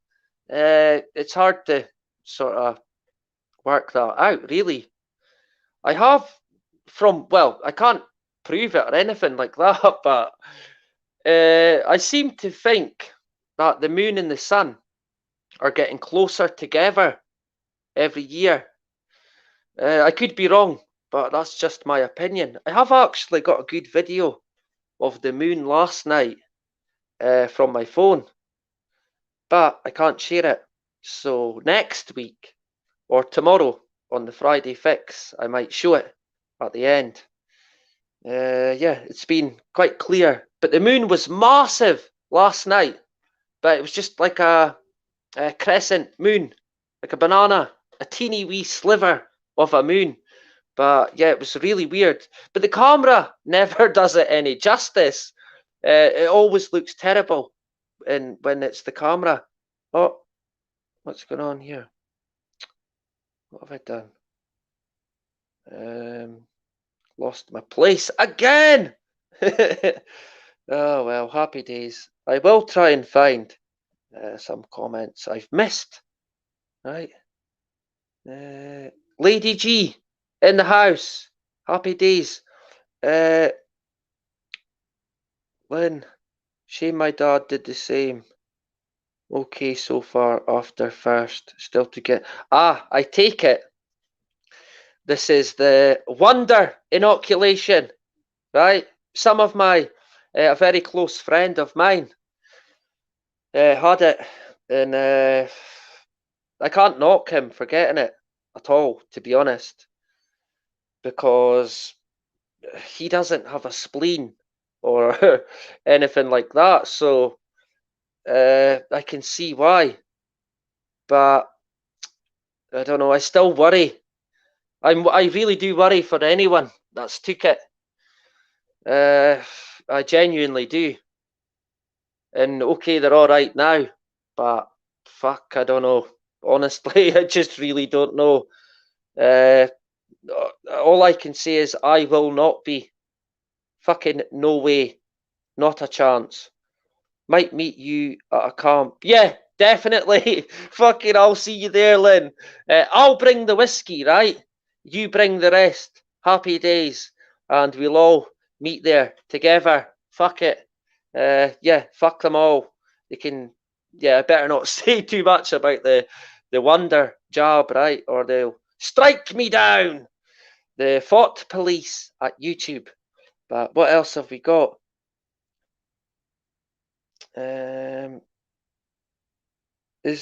It's hard to sort of work that out, really. I have well, I can't prove it or anything like that, but I seem to think that the moon and the sun are getting closer together every year. I could be wrong, but that's just my opinion. I have actually got a good video of the moon last night from my phone, but I can't share it. So next week or tomorrow on the Friday fix, I might show it at the end. Yeah, it's been quite clear. But the moon was massive last night, but it was just like a crescent moon, like a banana, a teeny wee sliver of a moon. But yeah, it was really weird. But the camera never does it any justice. It always looks terrible when it's the camera. Oh, what's going on here? What have I done? Lost my place again. Oh well, happy days. I will try and find some comments I've missed. Right. Lady G in the house. Happy days. Lynn, shame my dad did the same. Okay, so far after first, still to get. I take it. This is the wonder inoculation, right? Some of my, a very close friend of mine had it, and I can't knock him for getting it at all, to be honest, because he doesn't have a spleen or anything like that. So I can see why, but I don't know. I still worry. I really do worry for anyone that's took it. I genuinely do. And okay, they're all right now, but fuck, I don't know. Honestly, I just really don't know. All I can say is I will not be. Fucking no way. Not a chance. Might meet you at a camp. Yeah, definitely. Fucking, I'll see you there, Lynn. I'll bring the whiskey, right? You bring the rest. Happy days. And we'll all meet there together. Fuck it. Yeah, fuck them all. They can, yeah, I better not say too much about the wonder jab, right? Or they'll strike me down. The Fought Police at YouTube. But what else have we got? Is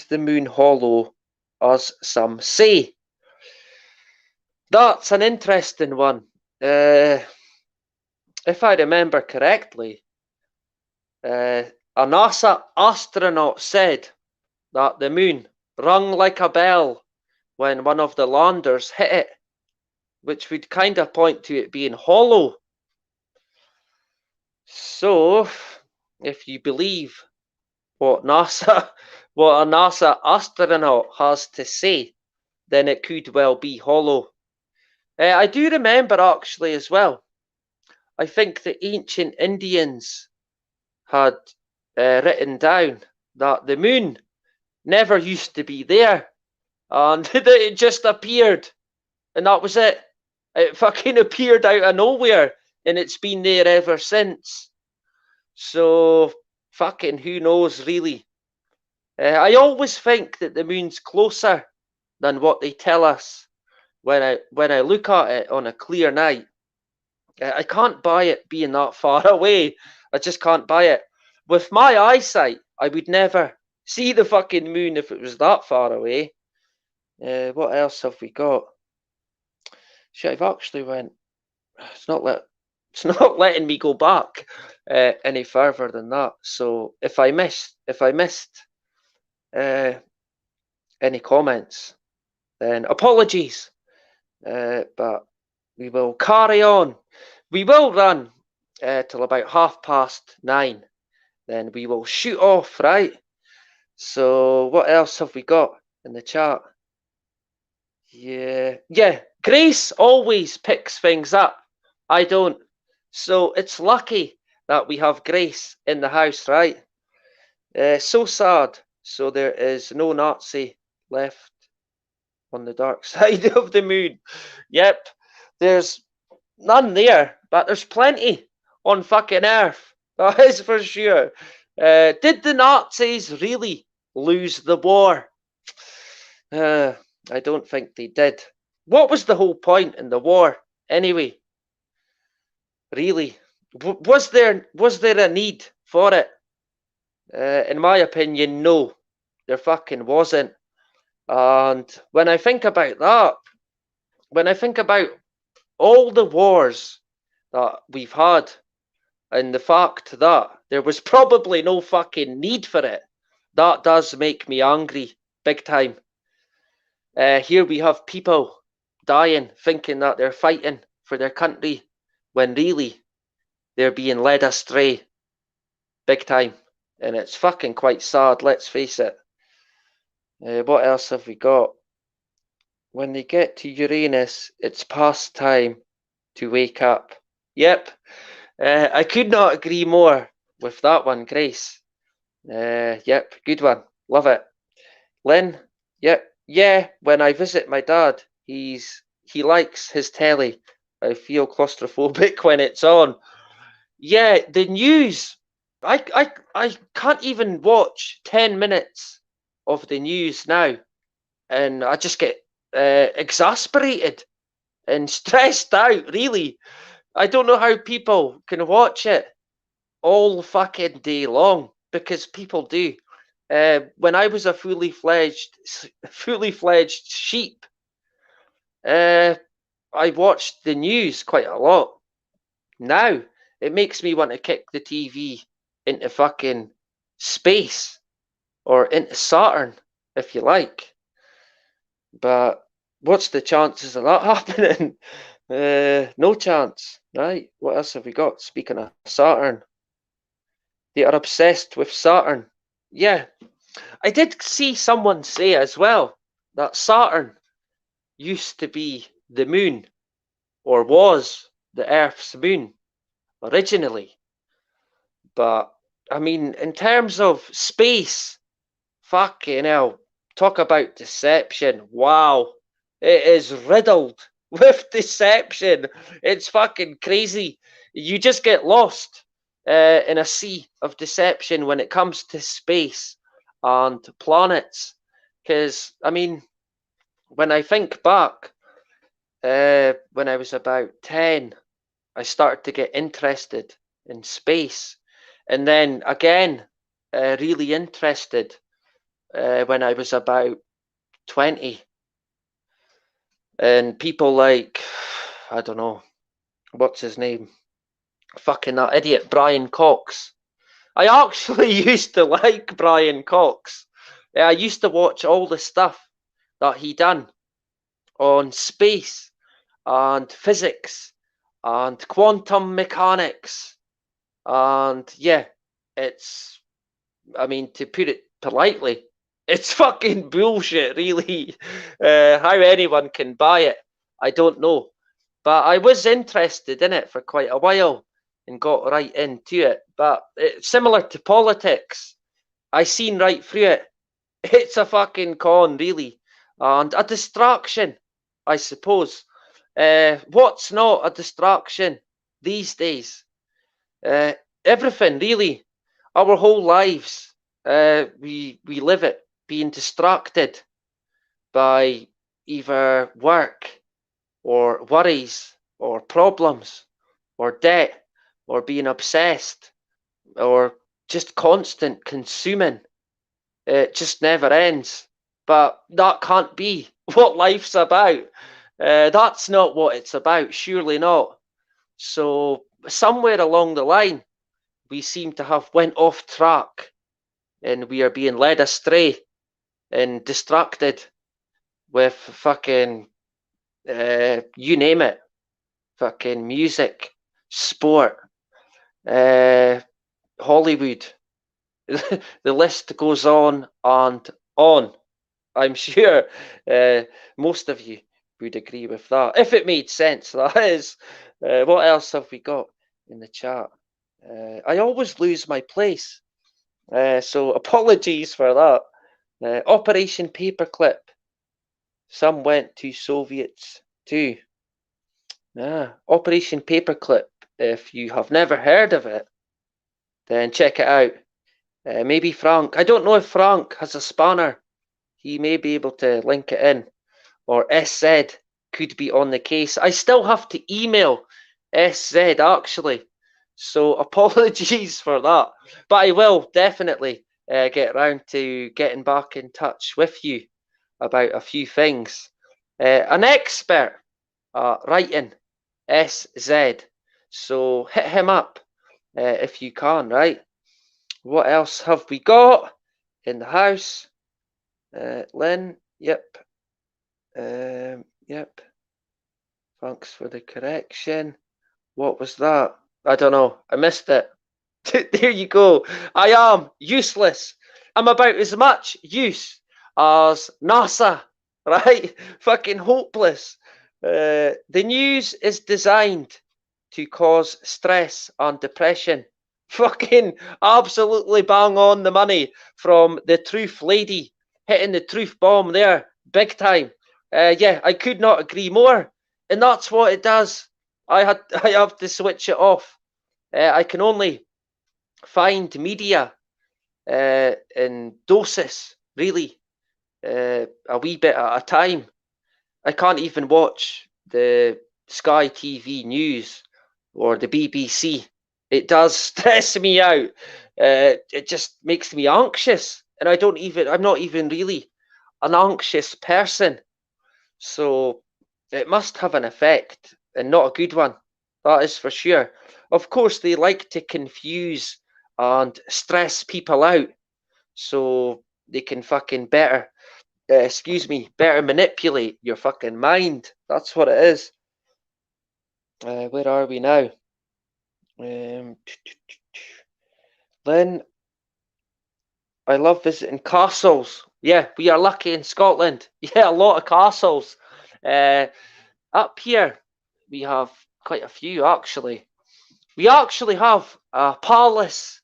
the moon hollow, as some say? That's an interesting one. If I remember correctly, a NASA astronaut said that the moon rung like a bell when one of the landers hit it, which would kind of point to it being hollow. So, if you believe what what a NASA astronaut has to say, then it could well be hollow. I do remember actually as well. I think the ancient Indians had written down that the moon never used to be there, and it just appeared, and that was it. It fucking appeared out of nowhere, and it's been there ever since. So, fucking who knows, really. I always think that the moon's closer than what they tell us when I look at it on a clear night. I can't buy it being that far away. I just can't buy it. With my eyesight, I would never see the fucking moon if it was that far away. What else have we got? Shit, I've actually went. It's not let. It's not letting me go back any further than that. So if I missed any comments, then apologies. But we will carry on. We will run till about 9:30. Then we will shoot off, right? So what else have we got in the chat? Yeah. Grace always picks things up. I don't. So it's lucky that we have Grace in the house, right? So sad. So there is no Nazi left on the dark side of the moon. Yep, there's none there, but there's plenty on fucking Earth. That is for sure. Did the Nazis really lose the war? I don't think they did. What was the whole point in the war, anyway? Really, was there a need for it? In my opinion, no, there fucking wasn't. And when I think about that, when I think about all the wars that we've had, and the fact that there was probably no fucking need for it, that does make me angry, big time. Here we have people dying, thinking that they're fighting for their country, when really they're being led astray, big time. And it's fucking quite sad, let's face it. What else have we got? When they get to Uranus, it's past time to wake up. Yep, I could not agree more with that one, Grace. Yep, good one. Love it. Lynn, yep, yeah, when I visit my dad, he likes his telly. I feel claustrophobic when it's on. Yeah, the news. I can't even watch 10 minutes of the news now, and I just get exasperated and stressed out, really. I don't know how people can watch it all fucking day long, because people do. When I was a fully fledged sheep, I watched the news quite a lot. Now it makes me want to kick the TV into fucking space or into Saturn, if you like. But what's the chances of that happening? No chance, right? What else have we got? Speaking of Saturn, they are obsessed with Saturn. Yeah, I did see someone say as well that Saturn used to be the moon, or was the Earth's moon originally. But I mean, in terms of space, fucking hell, talk about deception. Wow, it is riddled with deception. It's fucking crazy. You just get lost in a sea of deception when it comes to space and planets. Because, I mean, when I think back, when I was about 10, I started to get interested in space. And then again, really interested when I was about 20. And people like, I don't know, what's his name? Fucking that idiot, Brian Cox. I actually used to like Brian Cox. I used to watch all the stuff that he done on space and physics and quantum mechanics. And yeah, it's, I mean, to put it politely, it's fucking bullshit, really. How anyone can buy it, I don't know. But I was interested in it for quite a while and got right into it. But it's similar to politics. I seen right through it. It's a fucking con, really. and a distraction, I suppose. What's not a distraction these days? Uh, Everything, really. Our whole lives, we live it being distracted by either work or worries or problems or debt or being obsessed or just constant consuming. It just never ends. But that can't be what life's about. That's not what it's about, surely not. So somewhere along the line, we seem to have went off track and we are being led astray and distracted with fucking you name it, fucking music, sport, uh, Hollywood. The list goes on and on. I'm sure most of you would agree with that. If it made sense, that is. What else have we got in the chat? I always lose my place. So apologies for that. Operation Paperclip. Some went to Soviets too. Operation Paperclip. If you have never heard of it, then check it out. Maybe Frank. I don't know if Frank has a spanner. He may be able to link it in. Or SZ could be on the case. I still have to email SZ actually. So apologies for that. But I will definitely get around to getting back in touch with you about a few things. An expert writing, SZ. So hit him up if you can, right? What else have we got in the house? Lynn, yep. Yep. Thanks for the correction. What was that? I don't know. I missed it. There you go. I am useless. I'm about as much use as NASA, right? Fucking hopeless. The news is designed to cause stress and depression. Fucking absolutely bang on the money from the truth lady, hitting the truth bomb there, big time. Yeah, I could not agree more. And that's what it does. I have to switch it off. I can only find media in doses, really, a wee bit at a time. I can't even watch the Sky TV news or the BBC. It does stress me out. It just makes me anxious, and I'm not even really an anxious person. So it must have an effect, and not a good one. That is for sure. Of course, they like to confuse and stress people out so they can fucking better manipulate your fucking mind. That's what it is. Where are we now? Lynn, I love visiting castles. Yeah, we are lucky in Scotland. Yeah, a lot of castles. Up here, we have quite a few actually. We actually have a palace,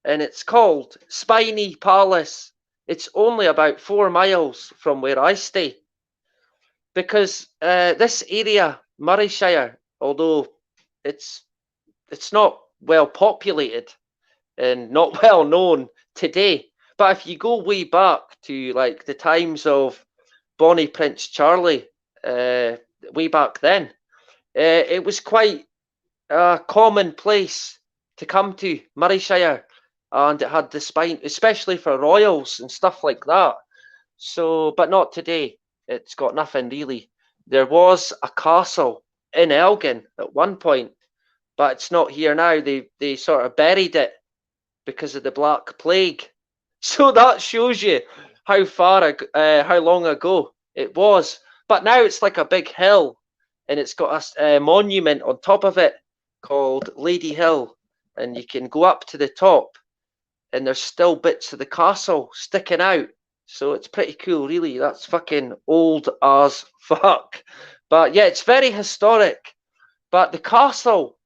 and it's called Spiny Palace. It's only about 4 miles from where I stay. Because this area, Murrayshire, although it's it's not well populated and not well known today, but if you go way back to like the times of Bonnie Prince Charlie, way back then, it was quite a common place to come to, Murrayshire, and it had the spine, especially for royals and stuff like that. So, but not today. It's got nothing really. There was a castle in Elgin at one point, but it's not here now. They sort of buried it because of the Black Plague. So that shows you how long ago it was. But now it's like a big hill, and it's got a monument on top of it called Lady Hill, and you can go up to the top, and there's still bits of the castle sticking out. So it's pretty cool, really. That's fucking old as fuck. But yeah, it's very historic. But the castle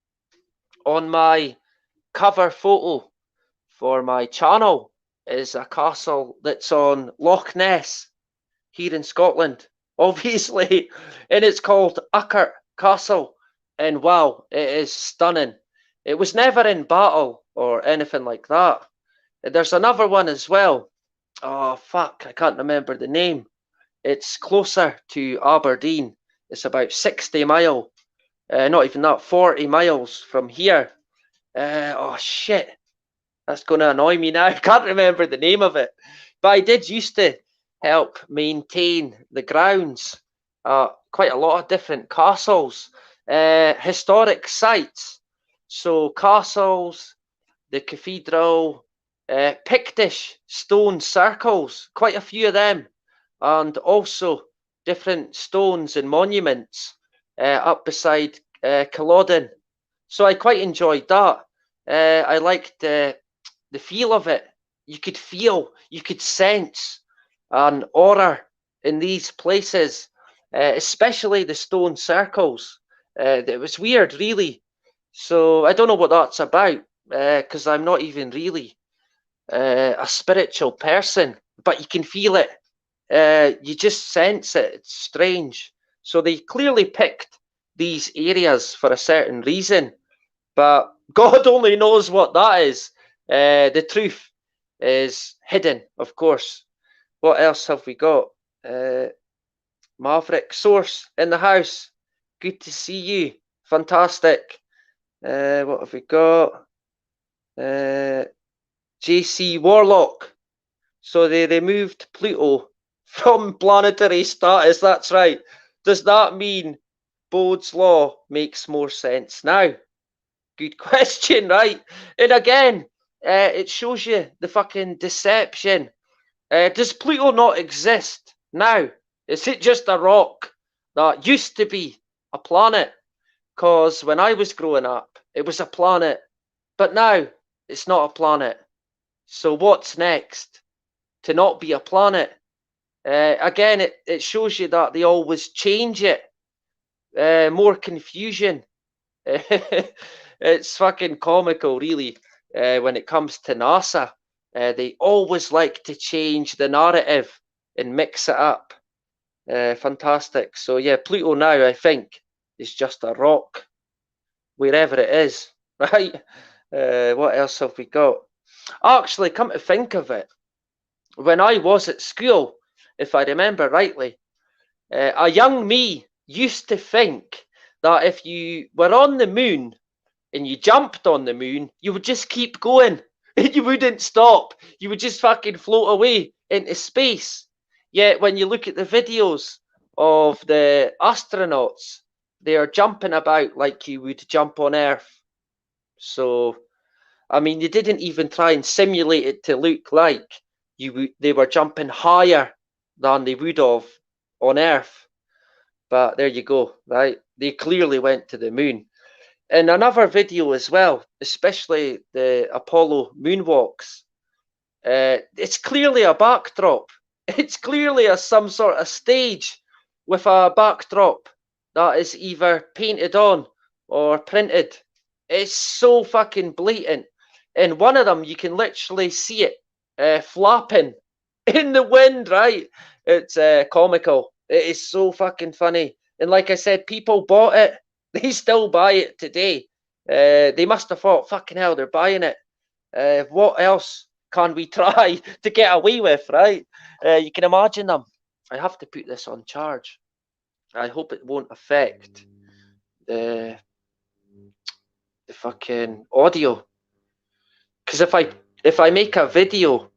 on my cover photo for my channel is a castle that's on Loch Ness here in Scotland, obviously, and it's called Uckert Castle. And wow, it is stunning. It was never in battle or anything like that. There's another one as well. Oh fuck, I can't remember the name. It's closer to Aberdeen. It's about 60 mile, not even that, 40 miles from here. Oh shit, that's going to annoy me now. I can't remember the name of it. But I did used to help maintain the grounds. Quite a lot of different castles, historic sites. So castles, the cathedral, Pictish stone circles, quite a few of them, and also different stones and monuments up beside Culloden. So I quite enjoyed that. I liked the feel of it. You could feel, you could sense an aura in these places, especially the stone circles. It was weird, really. So I don't know what that's about, because I'm not even really a spiritual person, but you can feel it. You just sense it. It's strange. So they clearly picked these areas for a certain reason, but God only knows what that is. The truth is hidden, of course. What else have we got? Maverick Source in the house. Good to see you. Fantastic. What have we got? JC Warlock. So they removed Pluto from planetary status. That's right. Does that mean Bode's Law makes more sense now? Good question, right? And again, it shows you the fucking deception. Does Pluto not exist now? Is it just a rock that used to be a planet? Because when I was growing up, it was a planet, but now it's not a planet. So what's next? To not be a planet? Again, it shows you that they always change it. More confusion. It's fucking comical, really, when it comes to NASA. They always like to change the narrative and mix it up. Fantastic. So, yeah, Pluto now, I think, is just a rock, wherever it is, right? What else have we got? Actually, come to think of it, when I was at school, if I remember rightly, a young me used to think that if you were on the moon and you jumped on the moon, you would just keep going. You wouldn't stop. You would just fucking float away into space. Yet when you look at the videos of the astronauts, they are jumping about like you would jump on Earth. So, I mean, they didn't even try and simulate it to look like they were jumping higher than they would have on Earth. But there you go, right? They clearly went to the moon. In another video as well, especially the Apollo moonwalks, it's clearly a backdrop. It's clearly some sort of stage with a backdrop that is either painted on or printed. It's so fucking blatant. In one of them, you can literally see it flapping in the wind, right? It's comical. It is so fucking funny. And like I said, people bought it. They still buy it today. They must have thought, fucking hell, they're buying it. What else can we try to get away with, right? You can imagine them. I have to put this on charge. I hope it won't affect the fucking audio. Because if I make a video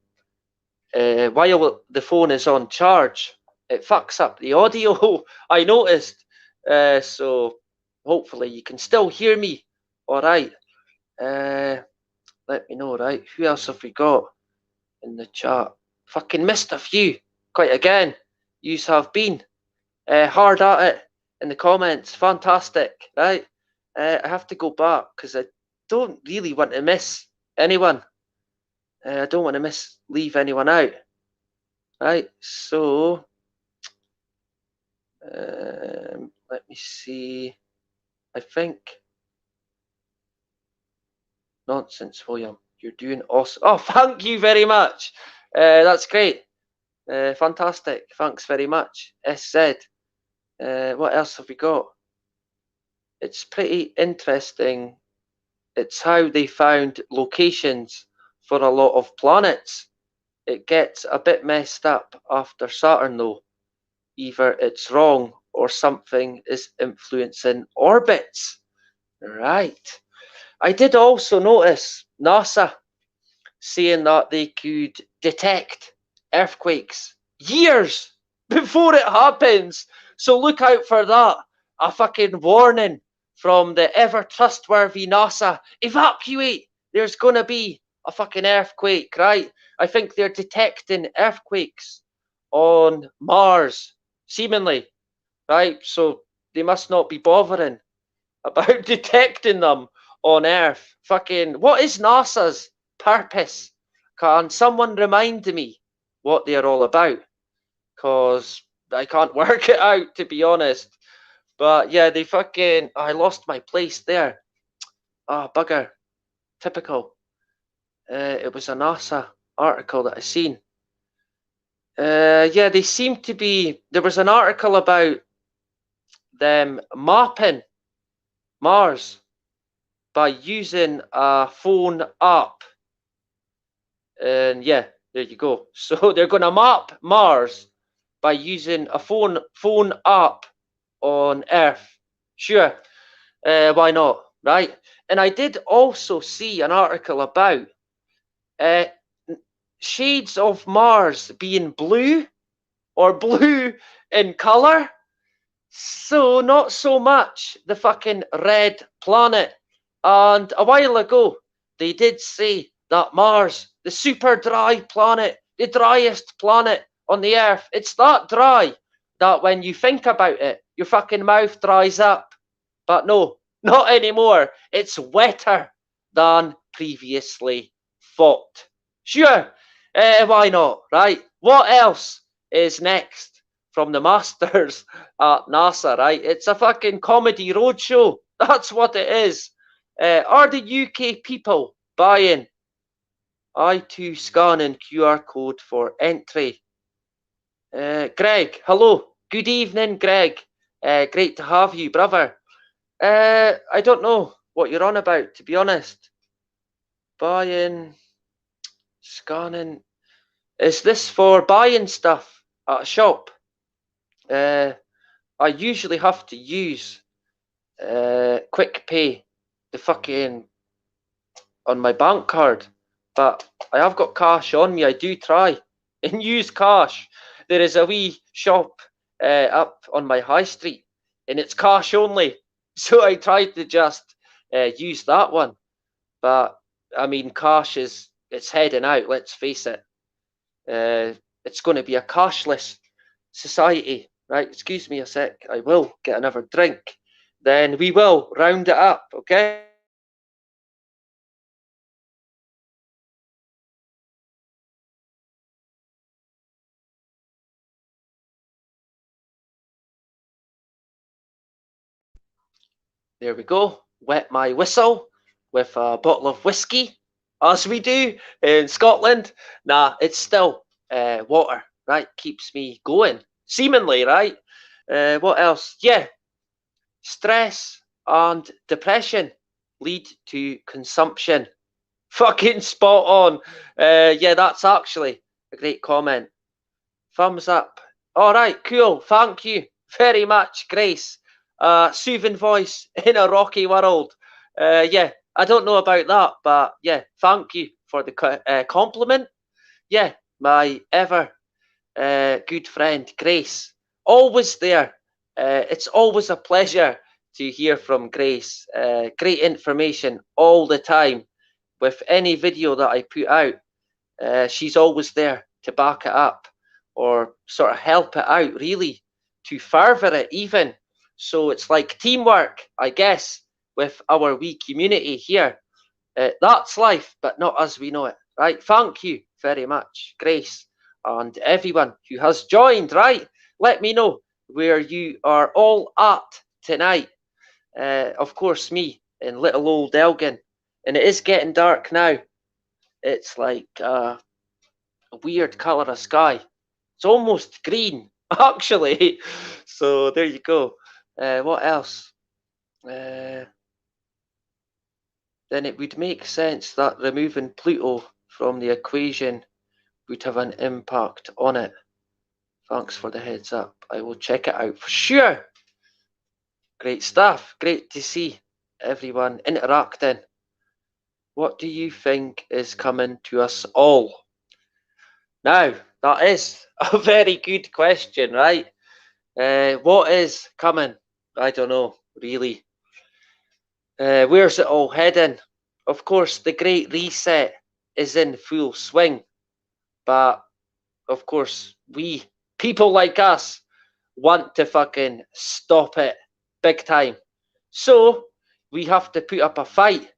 while the phone is on charge, it fucks up the audio. I noticed. So hopefully you can still hear me. All right. Let me know. Right. Who else have we got in the chat? Fucking missed a few. Quite again. Yous have been hard at it in the comments. Fantastic. Right. I have to go back because I don't really want to miss anyone. I don't want to leave anyone out. Right, so let me see. I think nonsense, William. You're doing awesome. Oh, thank you very much. That's great. Fantastic. Thanks very much. SZ. What else have we got? It's pretty interesting. It's how they found locations for a lot of planets. It gets a bit messed up after Saturn, though. Either it's wrong or something is influencing orbits. Right. I did also notice NASA saying that they could detect earthquakes years before it happens. So look out for that. A fucking warning from the ever trustworthy NASA. Evacuate! There's gonna be a fucking earthquake, right? I think they're detecting earthquakes on Mars, seemingly, right? So they must not be bothering about detecting them on Earth. Fucking, what is NASA's purpose? Can someone remind me what they're all about? Because I can't work it out, to be honest. But yeah, they fucking. I lost my place there. Ah, bugger. Typical. It was a NASA article that I seen. Yeah, they seem to be. There was an article about them mapping Mars by using a phone app. And yeah, there you go. So they're going to map Mars by using a phone app on Earth. Sure, why not, right? And I did also see an article about uh, shades of Mars being blue or blue in color. So not so much the fucking red planet. And a while ago, they did say that Mars, the super dry planet, the driest planet on the Earth, it's that dry that when you think about it, your fucking mouth dries up. But no, not anymore. It's wetter than previously thought. Sure, why not, right? What else is next from the masters at NASA, right? It's a fucking comedy roadshow. That's what it is. Are the UK people buying I2 scanning QR code for entry? Greg, hello. Good evening, Greg. Great to have you, brother. I don't know what you're on about, to be honest. Buying, scanning. Is this for buying stuff at a shop? I usually have to use quick pay, the fucking on my bank card, but I have got cash on me. I do try and use cash. There is a wee shop up on my high street, and it's cash only. So I tried to just use that one, but I mean, cash is it's heading out. Let's face it. It's going to be a cashless society, right? Excuse me a sec. I will get another drink. Then we will round it up, okay? There we go. Wet my whistle with a bottle of whiskey, as we do in Scotland. Nah, it's still water, right? Keeps me going, seemingly, right? What else? Yeah, stress and depression lead to consumption. Fucking spot on. Yeah, that's actually a great comment. Thumbs up. All right, cool. Thank you very much, Grace. Soothing voice in a rocky world. Yeah, I don't know about that, but yeah, thank you for the compliment. Yeah, my ever good friend, Grace. Always there. It's always a pleasure to hear from Grace. Great information all the time. With any video that I put out, she's always there to back it up or sort of help it out, really, to further it even. So it's like teamwork, I guess, with our wee community here. That's life, but not as we know it, right? Thank you very much, Grace, and everyone who has joined, right? Let me know where you are all at tonight. Of course, me in little old Elgin, and it is getting dark now. It's like a weird colour of sky. It's almost green, actually. So there you go. What else? Then it would make sense that removing Pluto from the equation would have an impact on it. Thanks for the heads up. I will check it out for sure. Great stuff. Great to see everyone interacting. What do you think is coming to us all? Now, that is a very good question, right? What is coming? I don't know, really. Where's it all heading? Of course, the Great Reset is in full swing, but of course, we, people like us, want to fucking stop it big time. So, we have to put up a fight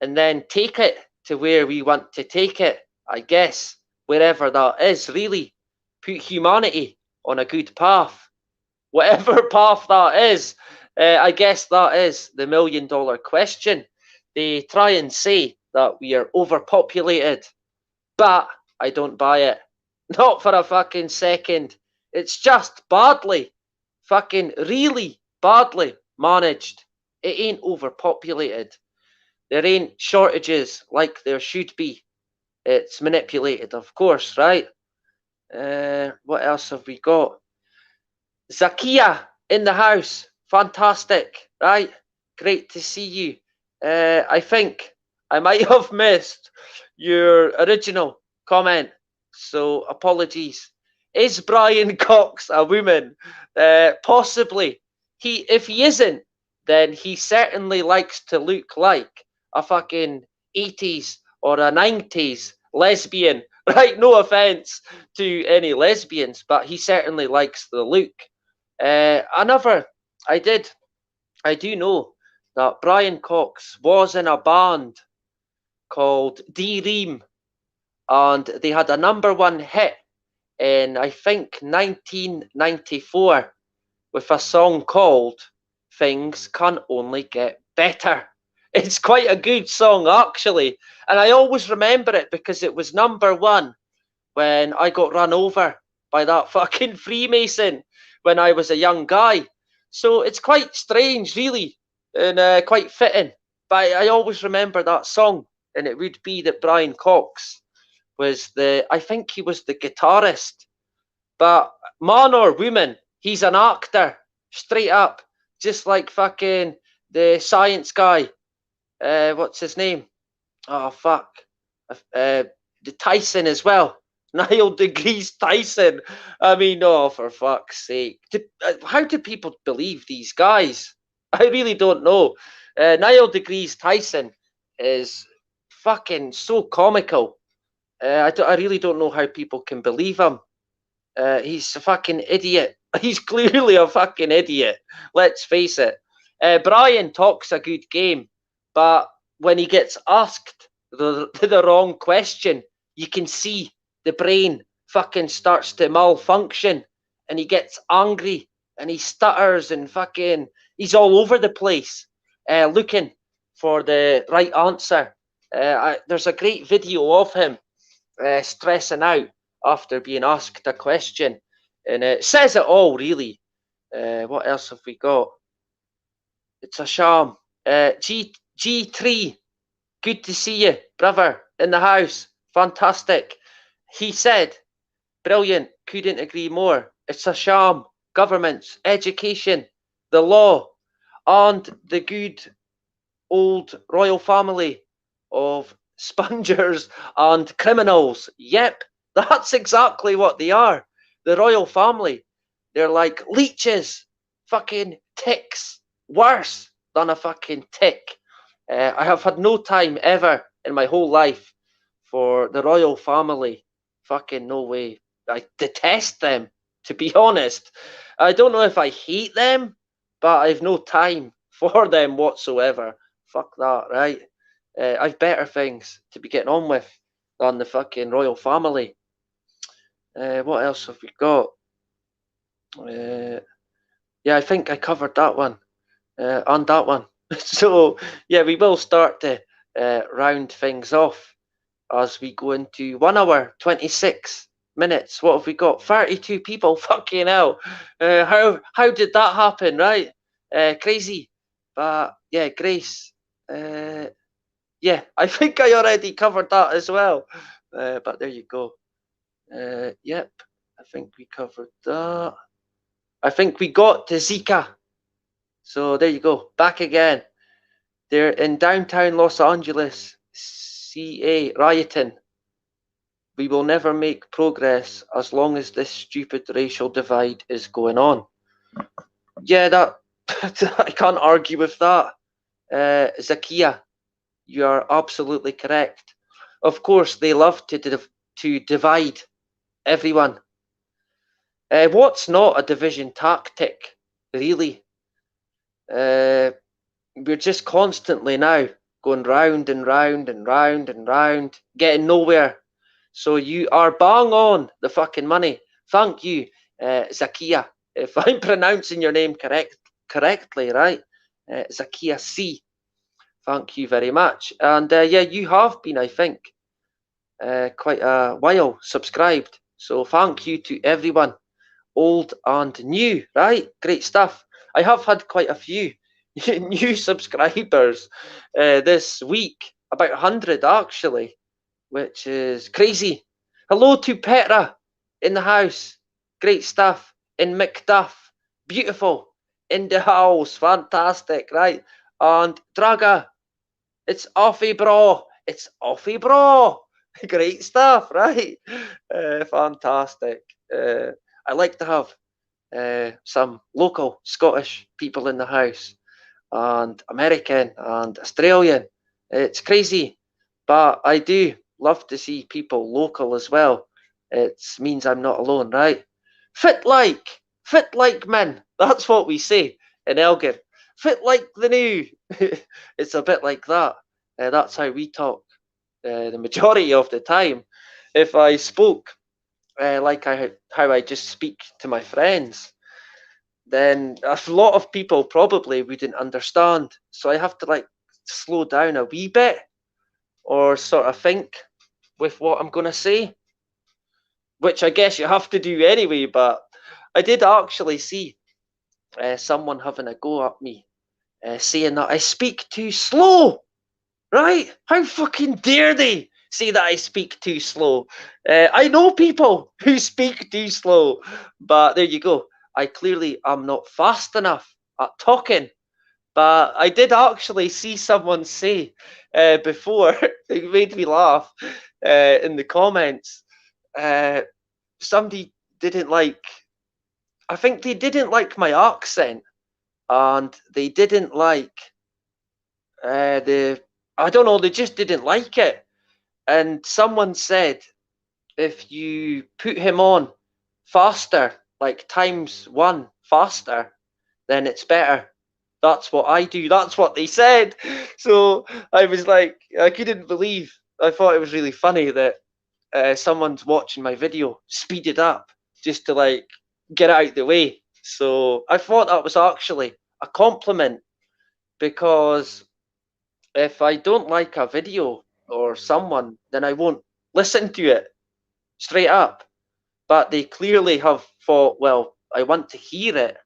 and then take it to where we want to take it, I guess, wherever that is, really. Put humanity on a good path. Whatever path that is, I guess that is the $1 million question. They try and say that we are overpopulated, but I don't buy it. Not for a fucking second. It's just badly, fucking really badly managed. It ain't overpopulated. There ain't shortages like there should be. It's manipulated, of course, right? What else have we got? Zakia in the house. Fantastic, right? Great to see you. I think I might have missed your original comment, so apologies. Is Brian Cox a woman? Possibly. If he isn't, then he certainly likes to look like a fucking 80s or a 90s lesbian. Right? No offense to any lesbians, but he certainly likes the look. Another, I do know that Brian Cox was in a band called D Ream, and they had a #1 hit in, I think, 1994 with a song called Things Can Only Get Better. It's quite a good song, actually, and I always remember it because it was #1 when I got run over by that fucking Freemason when I was a young guy. So it's quite strange, really, and quite fitting. But I always remember that song, and it would be that Brian Cox was I think he was the guitarist. But man or woman, he's an actor, straight up, just like fucking the science guy. What's his name? Oh, fuck. The Tyson as well. Niall Degrees Tyson. I mean, oh, for fuck's sake. How do people believe these guys? I really don't know. Niall Degrees Tyson is fucking so comical. I really don't know how people can believe him. He's a fucking idiot. He's clearly a fucking idiot. Let's face it. Brian talks a good game, but when he gets asked the wrong question, you can see the brain fucking starts to malfunction, and he gets angry and he stutters and fucking he's all over the place, looking for the right answer. There's a great video of him stressing out after being asked a question, and it says it all, really. What else have we got? It's a sham. G3, good to see you, brother, in the house. Fantastic. He said, brilliant, couldn't agree more. It's a sham. Governments, education, the law, and the good old royal family of spongers and criminals. Yep, that's exactly what they are. The royal family. They're like leeches, fucking ticks, worse than a fucking tick. I have had no time ever in my whole life for the royal family. Fucking no way. I detest them, to be honest. I don't know if I hate them, but I've no time for them whatsoever. Fuck that, right? I've better things to be getting on with than the fucking royal family. What else have we got? Yeah, I think I covered that one and that one. So, yeah, we will start to round things off as we go into 1 hour 26 minutes. What have we got? 32 people. Fucking hell. How did that happen, right? Crazy. But yeah, Grace. Yeah, I think I already covered that as well. But there you go. Yep, I think we covered that. I think we got to Zika. So there you go. Back again. They're in downtown Los Angeles, CA, rioting. We will never make progress as long as this stupid racial divide is going on. Yeah, that I can't argue with that. Zakia, you are absolutely correct. Of course, they love to divide everyone. What's not a division tactic, really? We're just constantly now going round and round and round and round, getting nowhere. So you are bang on the fucking money. Thank you, Zakia. If I'm pronouncing your name correctly, right? Zakia C. Thank you very much. And yeah, you have been, I think, quite a while subscribed. So thank you to everyone, old and new, right? Great stuff. I have had quite a few new subscribers this week, about 100 actually, which is crazy. Hello to Petra in the house. Great stuff. In McDuff. Beautiful. In the house. Fantastic, right? And Draga. It's offy, bro. It's offy, bro. Great stuff, right? Fantastic. I like to have some local Scottish people in the house and American and Australian. It's crazy, but I do love to see people local as well. It means I'm not alone, right? Fit like men. That's what we say in Elgin. Fit like the new. It's a bit like that. That's how we talk the majority of the time. If I spoke like how I just speak to my friends, then a lot of people probably wouldn't understand. So I have to like slow down a wee bit or sort of think with what I'm going to say, which I guess you have to do anyway. But I did actually see someone having a go at me, saying that I speak too slow, right? How fucking dare they say that I speak too slow? I know people who speak too slow, but there you go. I clearly am not fast enough at talking. But I did actually see someone say before, it made me laugh in the comments. Uh, Somebody didn't like, I think they didn't like my accent and they didn't like I don't know, they just didn't like it. And someone said, if you put him on faster, like times one faster, then it's better. That's what I do. That's what they said. So I was like, I couldn't believe. I thought it was really funny that someone's watching my video, speeded up just to like get out of the way. So I thought that was actually a compliment because if I don't like a video or someone, then I won't listen to it straight up. But they clearly have thought, well, I want to hear it.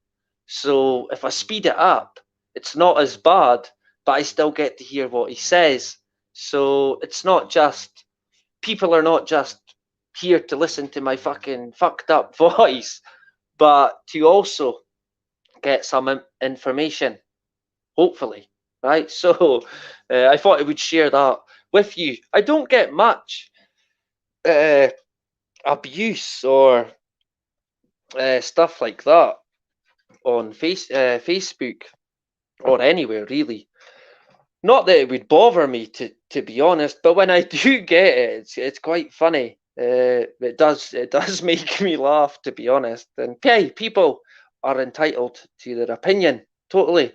So if I speed it up, it's not as bad, but I still get to hear what he says. So it's not just, people are not just here to listen to my fucking fucked up voice, but to also get some information, hopefully, right? So I thought I would share that with you. I don't get much uh, abuse or stuff like that on Facebook or anywhere really. Not that it would bother me to be honest, but when I do get it, it's quite funny. It does make me laugh to be honest. And hey, people are entitled to their opinion totally.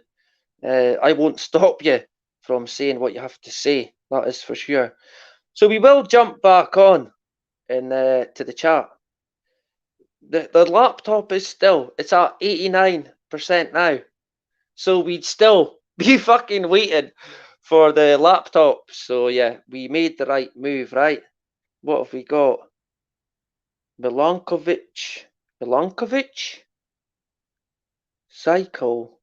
I won't stop you from saying what you have to say. That is for sure. So we will jump back on in to the chat. The laptop is still, it's at 89% now. So we'd still be fucking waiting for the laptop. So yeah, we made the right move, right? What have we got? Milankovic, cycle,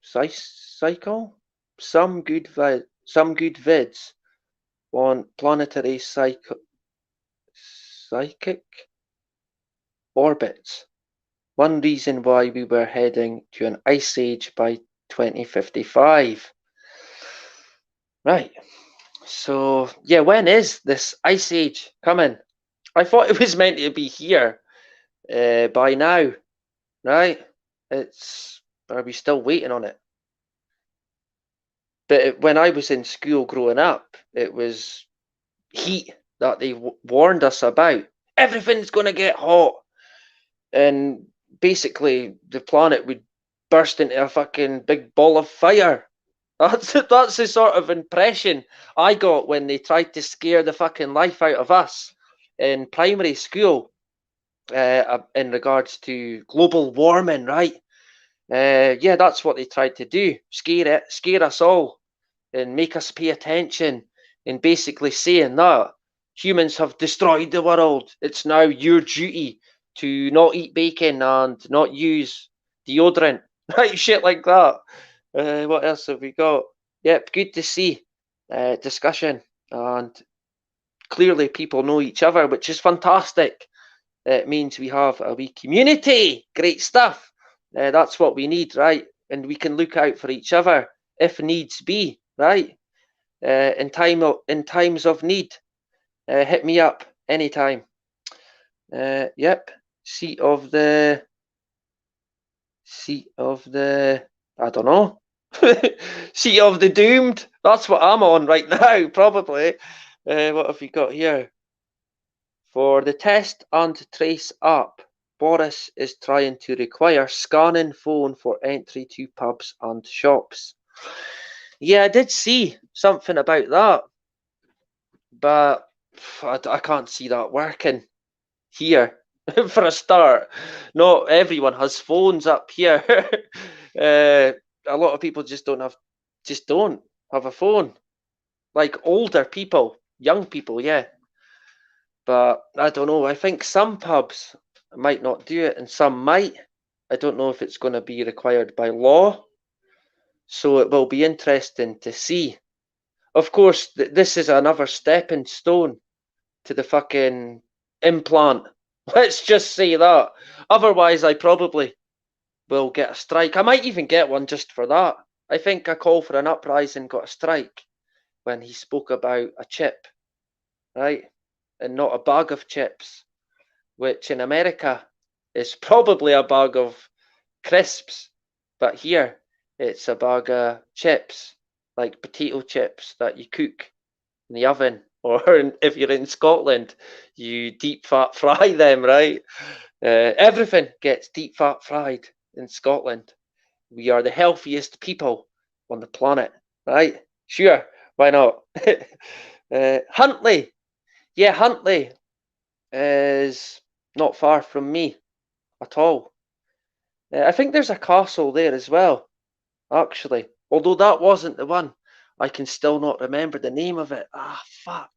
cycle, some good vids on planetary psychic orbits. One reason why we were heading to an ice age by 2055. Right. So, yeah, when is this ice age coming? I thought it was meant to be here by now, right? Are we still waiting on it? But when I was in school growing up, it was heat that they warned us about. Everything's going to get hot. And basically, the planet would burst into a fucking big ball of fire. That's the sort of impression I got when they tried to scare the fucking life out of us in primary school in regards to global warming, right? Yeah, that's what they tried to do. Scare us all and make us pay attention and basically saying that humans have destroyed the world. It's now your duty to not eat bacon and not use deodorant, right? Shit like that. What else have we got? Yep, good to see discussion, and clearly people know each other, which is fantastic. It means we have a wee community. Great stuff. That's what we need, right? And we can look out for each other if needs be, right? In times of need, hit me up anytime. Yep. Seat of the. I don't know. Seat of the doomed. That's what I'm on right now, probably. What have we got here? For the test and trace app, Boris is trying to require scanning phone for entry to pubs and shops. Yeah, I did see something about that, but I can't see that working here. For a start, not everyone has phones up here. A lot of people just don't have a phone. Like older people, young people, yeah. But I don't know. I think some pubs might not do it and some might. I don't know if it's going to be required by law. So it will be interesting to see. Of course, this is another stepping stone to the fucking implant. Let's just say that. Otherwise, I probably will get a strike. I might even get one just for that. I think a call for an uprising got a strike when he spoke about a chip, right? And not a bag of chips, which in America is probably a bag of crisps, but here it's a bag of chips, like potato chips that you cook in the oven, or if you're in Scotland, you deep fat fry them, right? Everything gets deep fat fried in Scotland. We are the healthiest people on the planet, right? Sure, why not? Huntly, yeah, Huntly is not far from me at all. I think there's a castle there as well, actually. Although that wasn't the one. I can still not remember the name of it. Ah, fuck.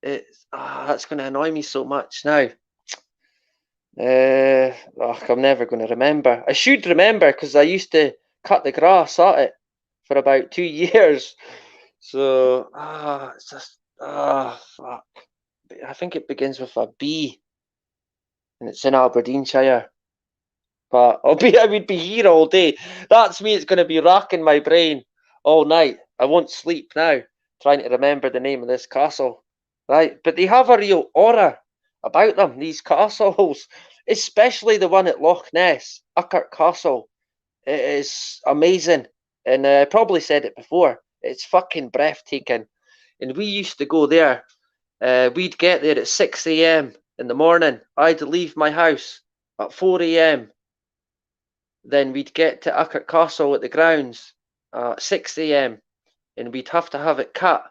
That's going to annoy me so much now. I'm never going to remember. I should remember because I used to cut the grass at it for about 2 years. So, it's just, fuck. I think it begins with a B, and it's in Aberdeenshire. But I would be here all day. That's me. It's going to be racking my brain all night. I won't sleep now, trying to remember the name of this castle. Right, but they have a real aura about them. These castles, especially the one at Loch Ness, Uckert Castle. It is amazing, and I probably said it before. It's fucking breathtaking, and we used to go there. We'd get there at 6 a.m. in the morning. I'd leave my house at 4 a.m. Then we'd get to Uckert Castle at the grounds at 6 a.m. and we'd have to have it cut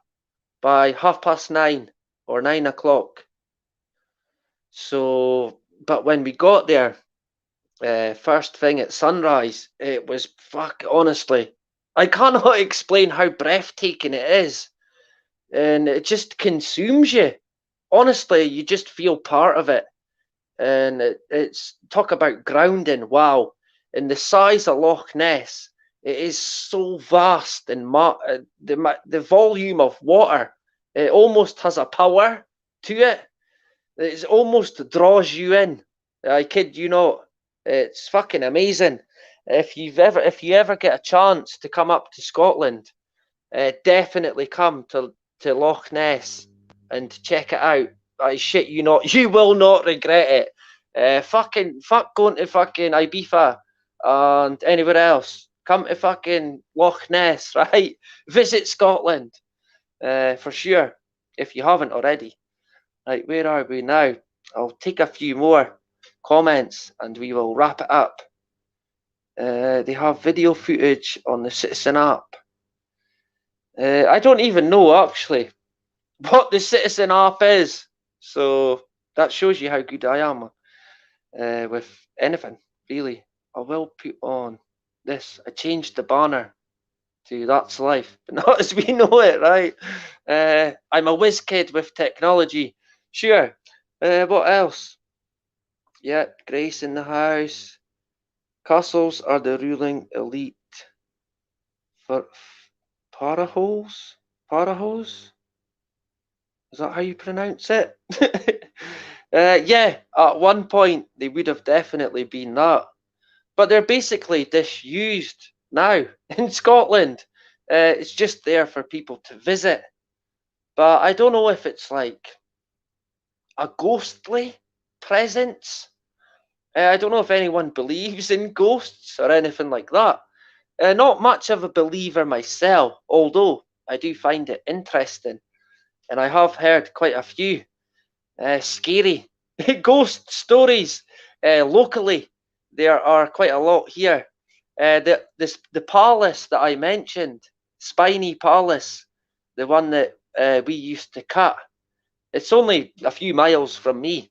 by 9:30 or 9 o'clock. So, but when we got there, first thing at sunrise, it was honestly, I cannot explain how breathtaking it is. And it just consumes you. Honestly, you just feel part of it. and it's talk about grounding. Wow, and the size of Loch Ness, it is so vast, and the volume of water, it almost has a power to it. It almost draws you in. I kid you not. It's fucking amazing. If you ever get a chance to come up to Scotland, definitely come to Loch Ness and check it out. I shit you not, you will not regret it. Fuck going to fucking Ibiza and anywhere else. Come to fucking Loch Ness, right? Visit Scotland, for sure, if you haven't already. Right, where are we now? I'll take a few more comments and we will wrap it up. They have video footage on the Citizen app. I don't even know actually what the Citizen app is, so that shows you how good I am with anything, really. I will put on this. I changed the banner to That's Life, but not as we know it, right? I'm a whiz kid with technology. Sure. What else? Yeah, Grace in the house. Castles are the ruling elite. For paraholes? Paraholes? Is that how you pronounce it? Yeah, at one point they would have definitely been that. But they're basically disused now in Scotland. It's just there for people to visit. But I don't know if it's like a ghostly presence. I don't know if anyone believes in ghosts or anything like that. Not much of a believer myself, although I do find it interesting. And I have heard quite a few scary ghost stories locally. There are quite a lot here. The palace that I mentioned, Spiny Palace, the one that we used to cut, it's only a few miles from me.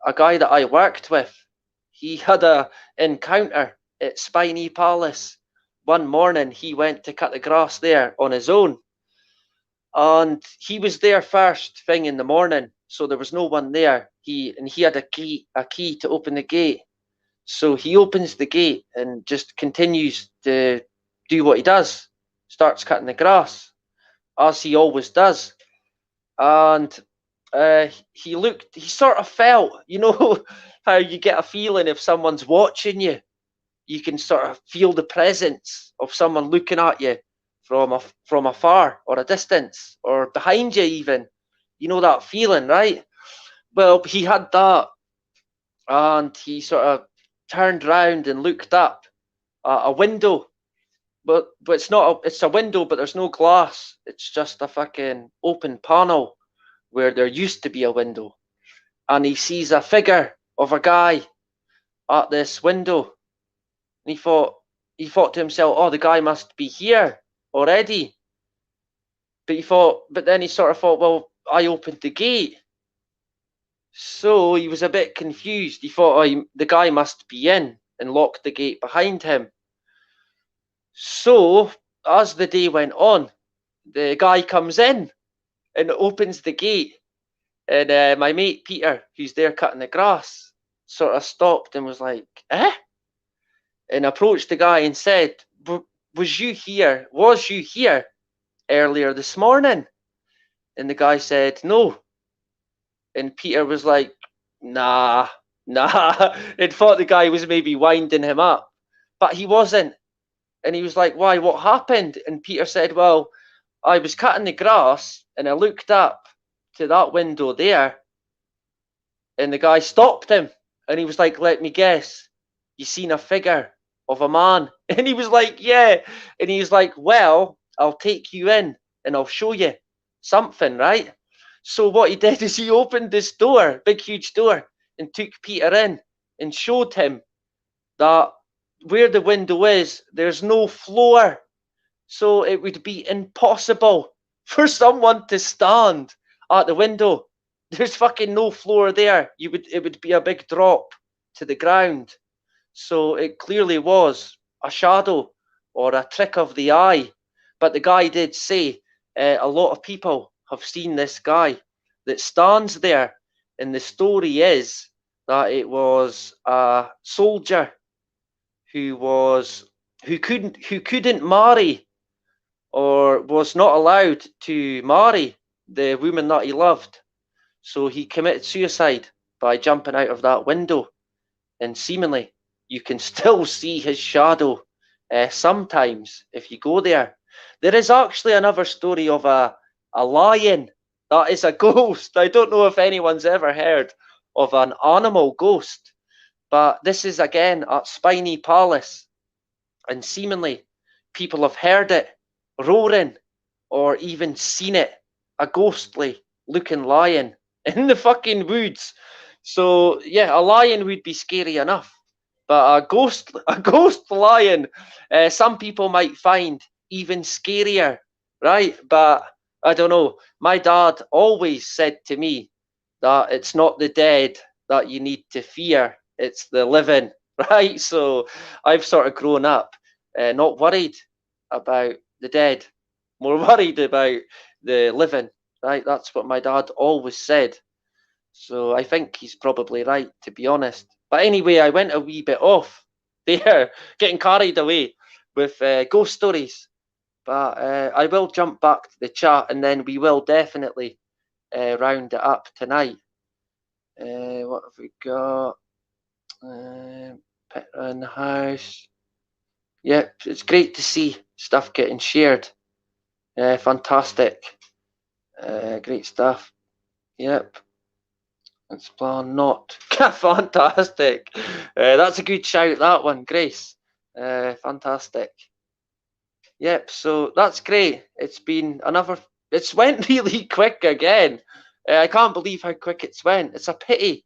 A guy that I worked with, he had a encounter at Spiny Palace. One morning he went to cut the grass there on his own, and he was there first thing in the morning, so there was no one there. He had a key to open the gate. So he opens the gate and just continues to do what he does. Starts cutting the grass, as he always does. And he sort of felt, you know, how you get a feeling if someone's watching you. You can sort of feel the presence of someone looking at you from afar or a distance or behind you even. You know that feeling, right? Well, he had that, and he sort of turned round and looked up at a window, but it's a window, but there's no glass. It's just a fucking open panel where there used to be a window, and he sees a figure of a guy at this window, and he thought to himself, "Oh, the guy must be here already." But then he sort of thought, "Well, I opened the gate." So he was a bit confused. He thought, "Oh, the guy must be in," and locked the gate behind him. So as the day went on, the guy comes in and opens the gate, and my mate Peter, who's there cutting the grass, sort of stopped and was like, "Eh?" and approached the guy and said, Was you here? Was you here earlier this morning?" And the guy said, "No." And Peter was like, "Nah, nah," and thought the guy was maybe winding him up. But he wasn't. And he was like, "Why? What happened?" And Peter said, "Well, I was cutting the grass and I looked up to that window there." And the guy stopped him and he was like, "Let me guess, you seen a figure of a man?" And he was like, "Yeah." And he was like, "Well, I'll take you in and I'll show you something, right?" So what he did is he opened this door, big huge door, and took Peter in and showed him that where the window is, there's no floor. So it would be impossible for someone to stand at the window. There's fucking no floor there. It would be a big drop to the ground. So it clearly was a shadow or a trick of the eye. But the guy did say a lot of people have seen this guy that stands there And the story is that it was a soldier who was who couldn't marry, or was not allowed to marry the woman that he loved. So he committed suicide by jumping out of that window, and seemingly you can still see his shadow sometimes if you go there. There is actually another story of a lion that is a ghost. I don't know if anyone's ever heard of an animal ghost, but this is again at Spiny Palace, and seemingly people have heard it roaring or even seen it, a ghostly looking lion in the fucking woods. So yeah, a lion would be scary enough, but a ghost lion, some people might find even scarier, right? But I don't know. My dad always said to me that it's not the dead that you need to fear, it's the living, right? So I've sort of grown up not worried about the dead, more worried about the living, right? That's what my dad always said. So I think he's probably right, to be honest. But anyway, I went a wee bit off there, getting carried away with ghost stories. But I will jump back to the chat, and then we will definitely round it up tonight. What have we got? Petra in the house. Yep, it's great to see stuff getting shared. Fantastic. Great stuff. Yep. It's plan not. Fantastic. That's a good shout, that one, Grace. Fantastic. Yep, so that's great. It's been another. It's went really quick again. I can't believe how quick it's went. It's a pity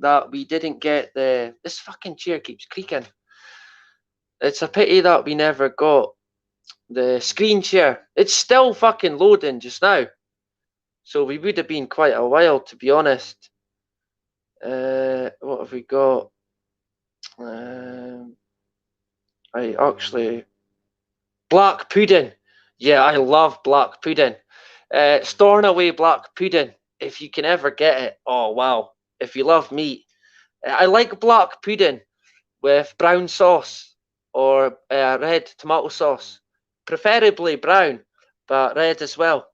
that we didn't get the. This fucking chair keeps creaking. It's a pity that we never got the screen share. It's still fucking loading just now. So we would have been quite a while, to be honest. What have we got? I actually. Black pudding. Yeah, I love black pudding. Stornoway black pudding. If you can ever get it. Oh, wow. If you love meat. I like black pudding with brown sauce or red tomato sauce. Preferably brown, but red as well.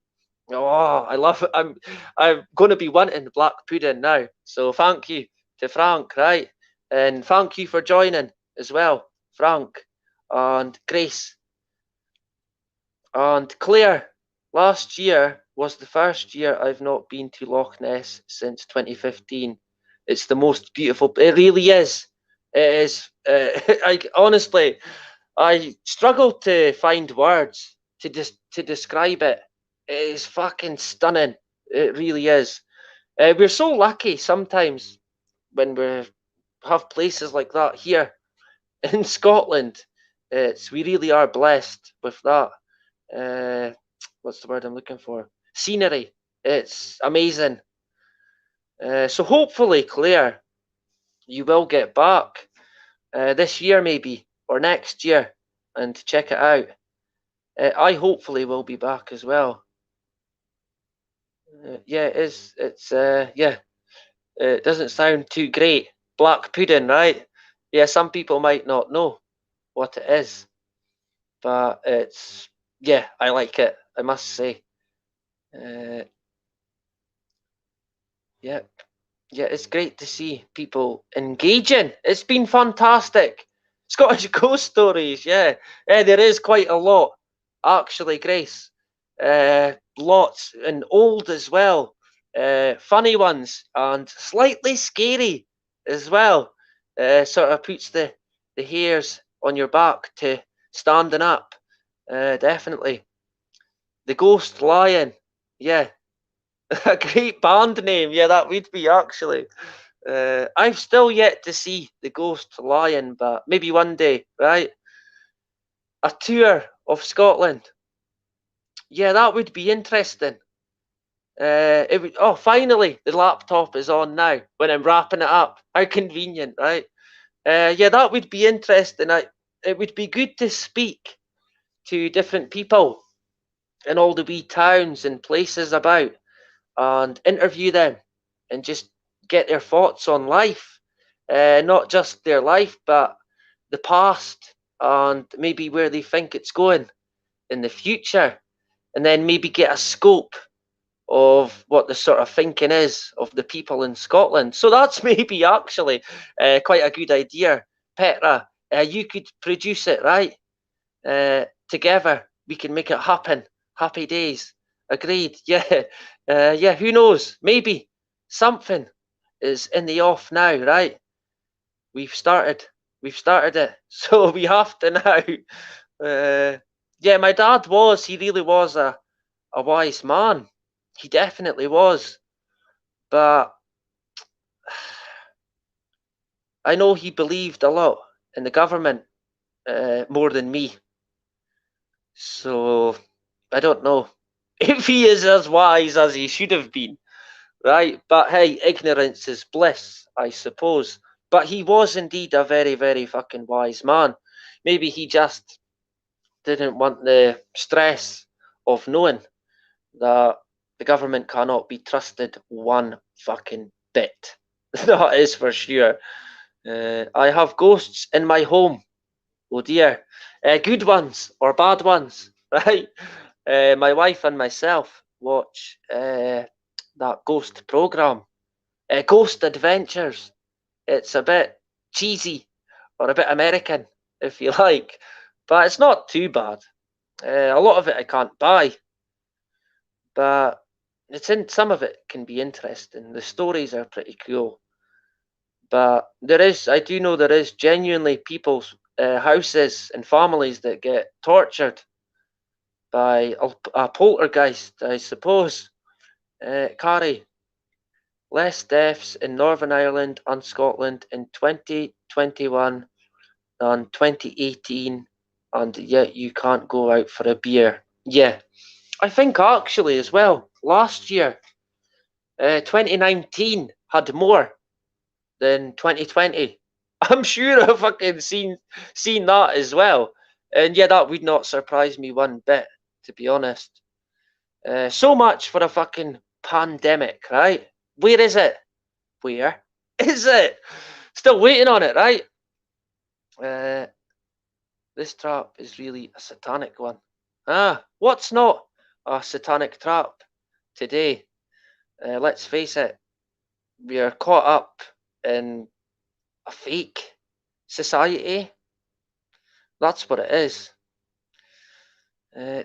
Oh, I love it. I'm going to be wanting black pudding now. So thank you to Frank, right? And thank you for joining as well, Frank and Grace and Claire. Last year was the first year I've not been to Loch Ness since 2015. It's the most beautiful. It really is. It is. I honestly, I struggle to find words to describe it. It is fucking stunning. It really is. We're so lucky sometimes when we have places like that here in Scotland. We really are blessed with that. What's the word I'm looking for? Scenery. It's amazing. So hopefully, Claire, you will get back this year maybe or next year and check it out. I hopefully will be back as well. Yeah, it is. It's yeah. It doesn't sound too great. Black pudding, right? Yeah, some people might not know what it is, but it's yeah, I like it. I must say. Uh, yeah, yeah, it's great to see people engaging. It's been fantastic. Scottish ghost stories, yeah. There is quite a lot, actually, Grace. Lots, and old as well. Funny ones, and slightly scary as well. Sort of puts the hairs on your back to standing up. Definitely. The Ghost Lion, yeah. A great band name, yeah, that would be actually. I've still yet to see the Ghost Lion, but maybe one day, right? A tour of Scotland. Yeah, that would be interesting. Oh, finally, the laptop is on now when I'm wrapping it up. How convenient, right? Yeah, that would be interesting. It would be good to speak to different people in all the wee towns and places about and interview them and just get their thoughts on life. Not just their life, but the past and maybe where they think it's going in the future. And then maybe get a scope of what the sort of thinking is of the people in Scotland. So that's maybe actually quite a good idea. Petra, you could produce it, right? Together, we can make it happen. Happy days. Agreed. Yeah. Yeah, who knows? Maybe something is in the off now, right? We've started. We've started it. So we have to now. Yeah, my dad was. He really was a wise man. He definitely was. But I know he believed a lot in the government more than me. So I don't know if he is as wise as he should have been, right? But hey, ignorance is bliss, I suppose. But he was indeed a very, very fucking wise man. Maybe he just didn't want the stress of knowing that the government cannot be trusted one fucking bit. That is for sure. I have ghosts in my home. Oh dear. Good ones or bad ones, right? My wife and myself watch that ghost program, Ghost Adventures. It's a bit cheesy or a bit American, if you like, but it's not too bad. A lot of it I can't buy, but it's in some of it can be interesting. The stories are pretty cool. But I do know there is genuinely people's houses and families that get tortured by a poltergeist, I suppose. Carrie, less deaths in Northern Ireland and Scotland in 2021 than 2018, and yet you can't go out for a beer. Yeah, I think actually as well, last year, 2019 had more than 2020. I'm sure I've fucking seen that as well. And yeah, that would not surprise me one bit, to be honest. So much for a fucking pandemic, right? Where is it? Where is it? Still waiting on it, right? Uh, this trap is really a satanic one. Ah, what's not a satanic trap today? Let's face it, we are caught up in a fake society. That's what it is.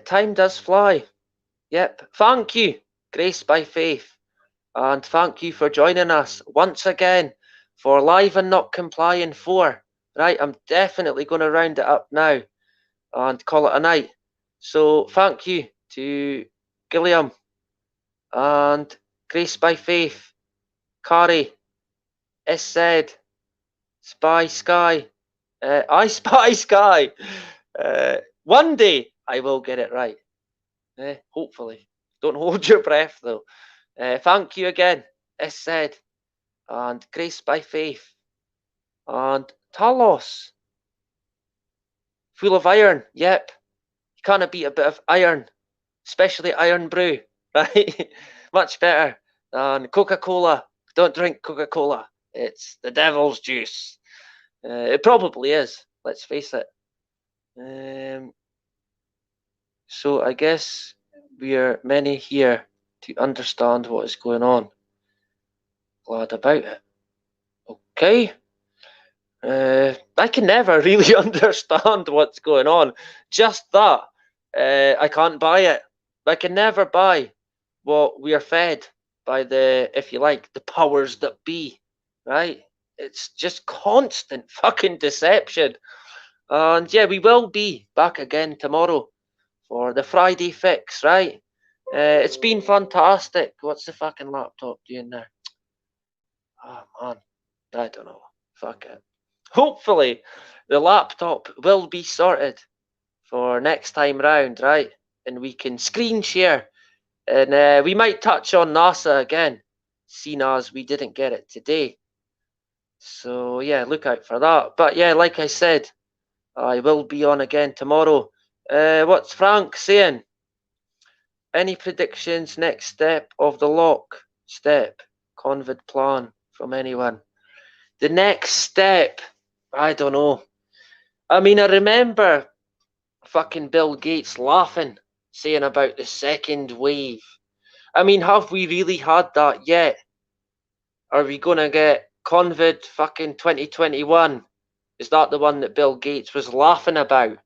Time does fly. Yep. Thank you, Grace by Faith. And thank you for joining us once again for Live and Not Complying 4. Right, I'm definitely going to round it up now and call it a night. So thank you to Gilliam and Grace by Faith, Carrie, S said, Spy Sky, I Spy Sky. One day I will get it right. Hopefully. Don't hold your breath though. Thank you again, S said, and Grace by Faith, and Talos, full of iron. Yep, you can't beat a bit of iron, especially iron brew, right? Much better than Coca-Cola. Don't drink Coca-Cola. It's the devil's juice. It probably is. Let's face it. So I guess we are many here to understand what is going on. Glad about it. Okay. I can never really understand what's going on. Just that. I can't buy it. I can never buy what we are fed by the, if you like, the powers that be, right? It's just constant fucking deception. And yeah, we will be back again tomorrow for the Friday fix, right? It's been fantastic. What's the fucking laptop doing there? Oh man, I don't know. Fuck it. Hopefully, the laptop will be sorted for next time round, right? And we can screen share. And we might touch on NASA again, seeing as we didn't get it today. So yeah, look out for that. But yeah, like I said, I will be on again tomorrow. What's Frank saying? Any predictions next step of the lock step? COVID plan from anyone. The next step, I don't know. I mean, I remember fucking Bill Gates laughing, saying about the second wave. I mean, have we really had that yet? Are we gonna get COVID fucking 2021? Is that the one that Bill Gates was laughing about?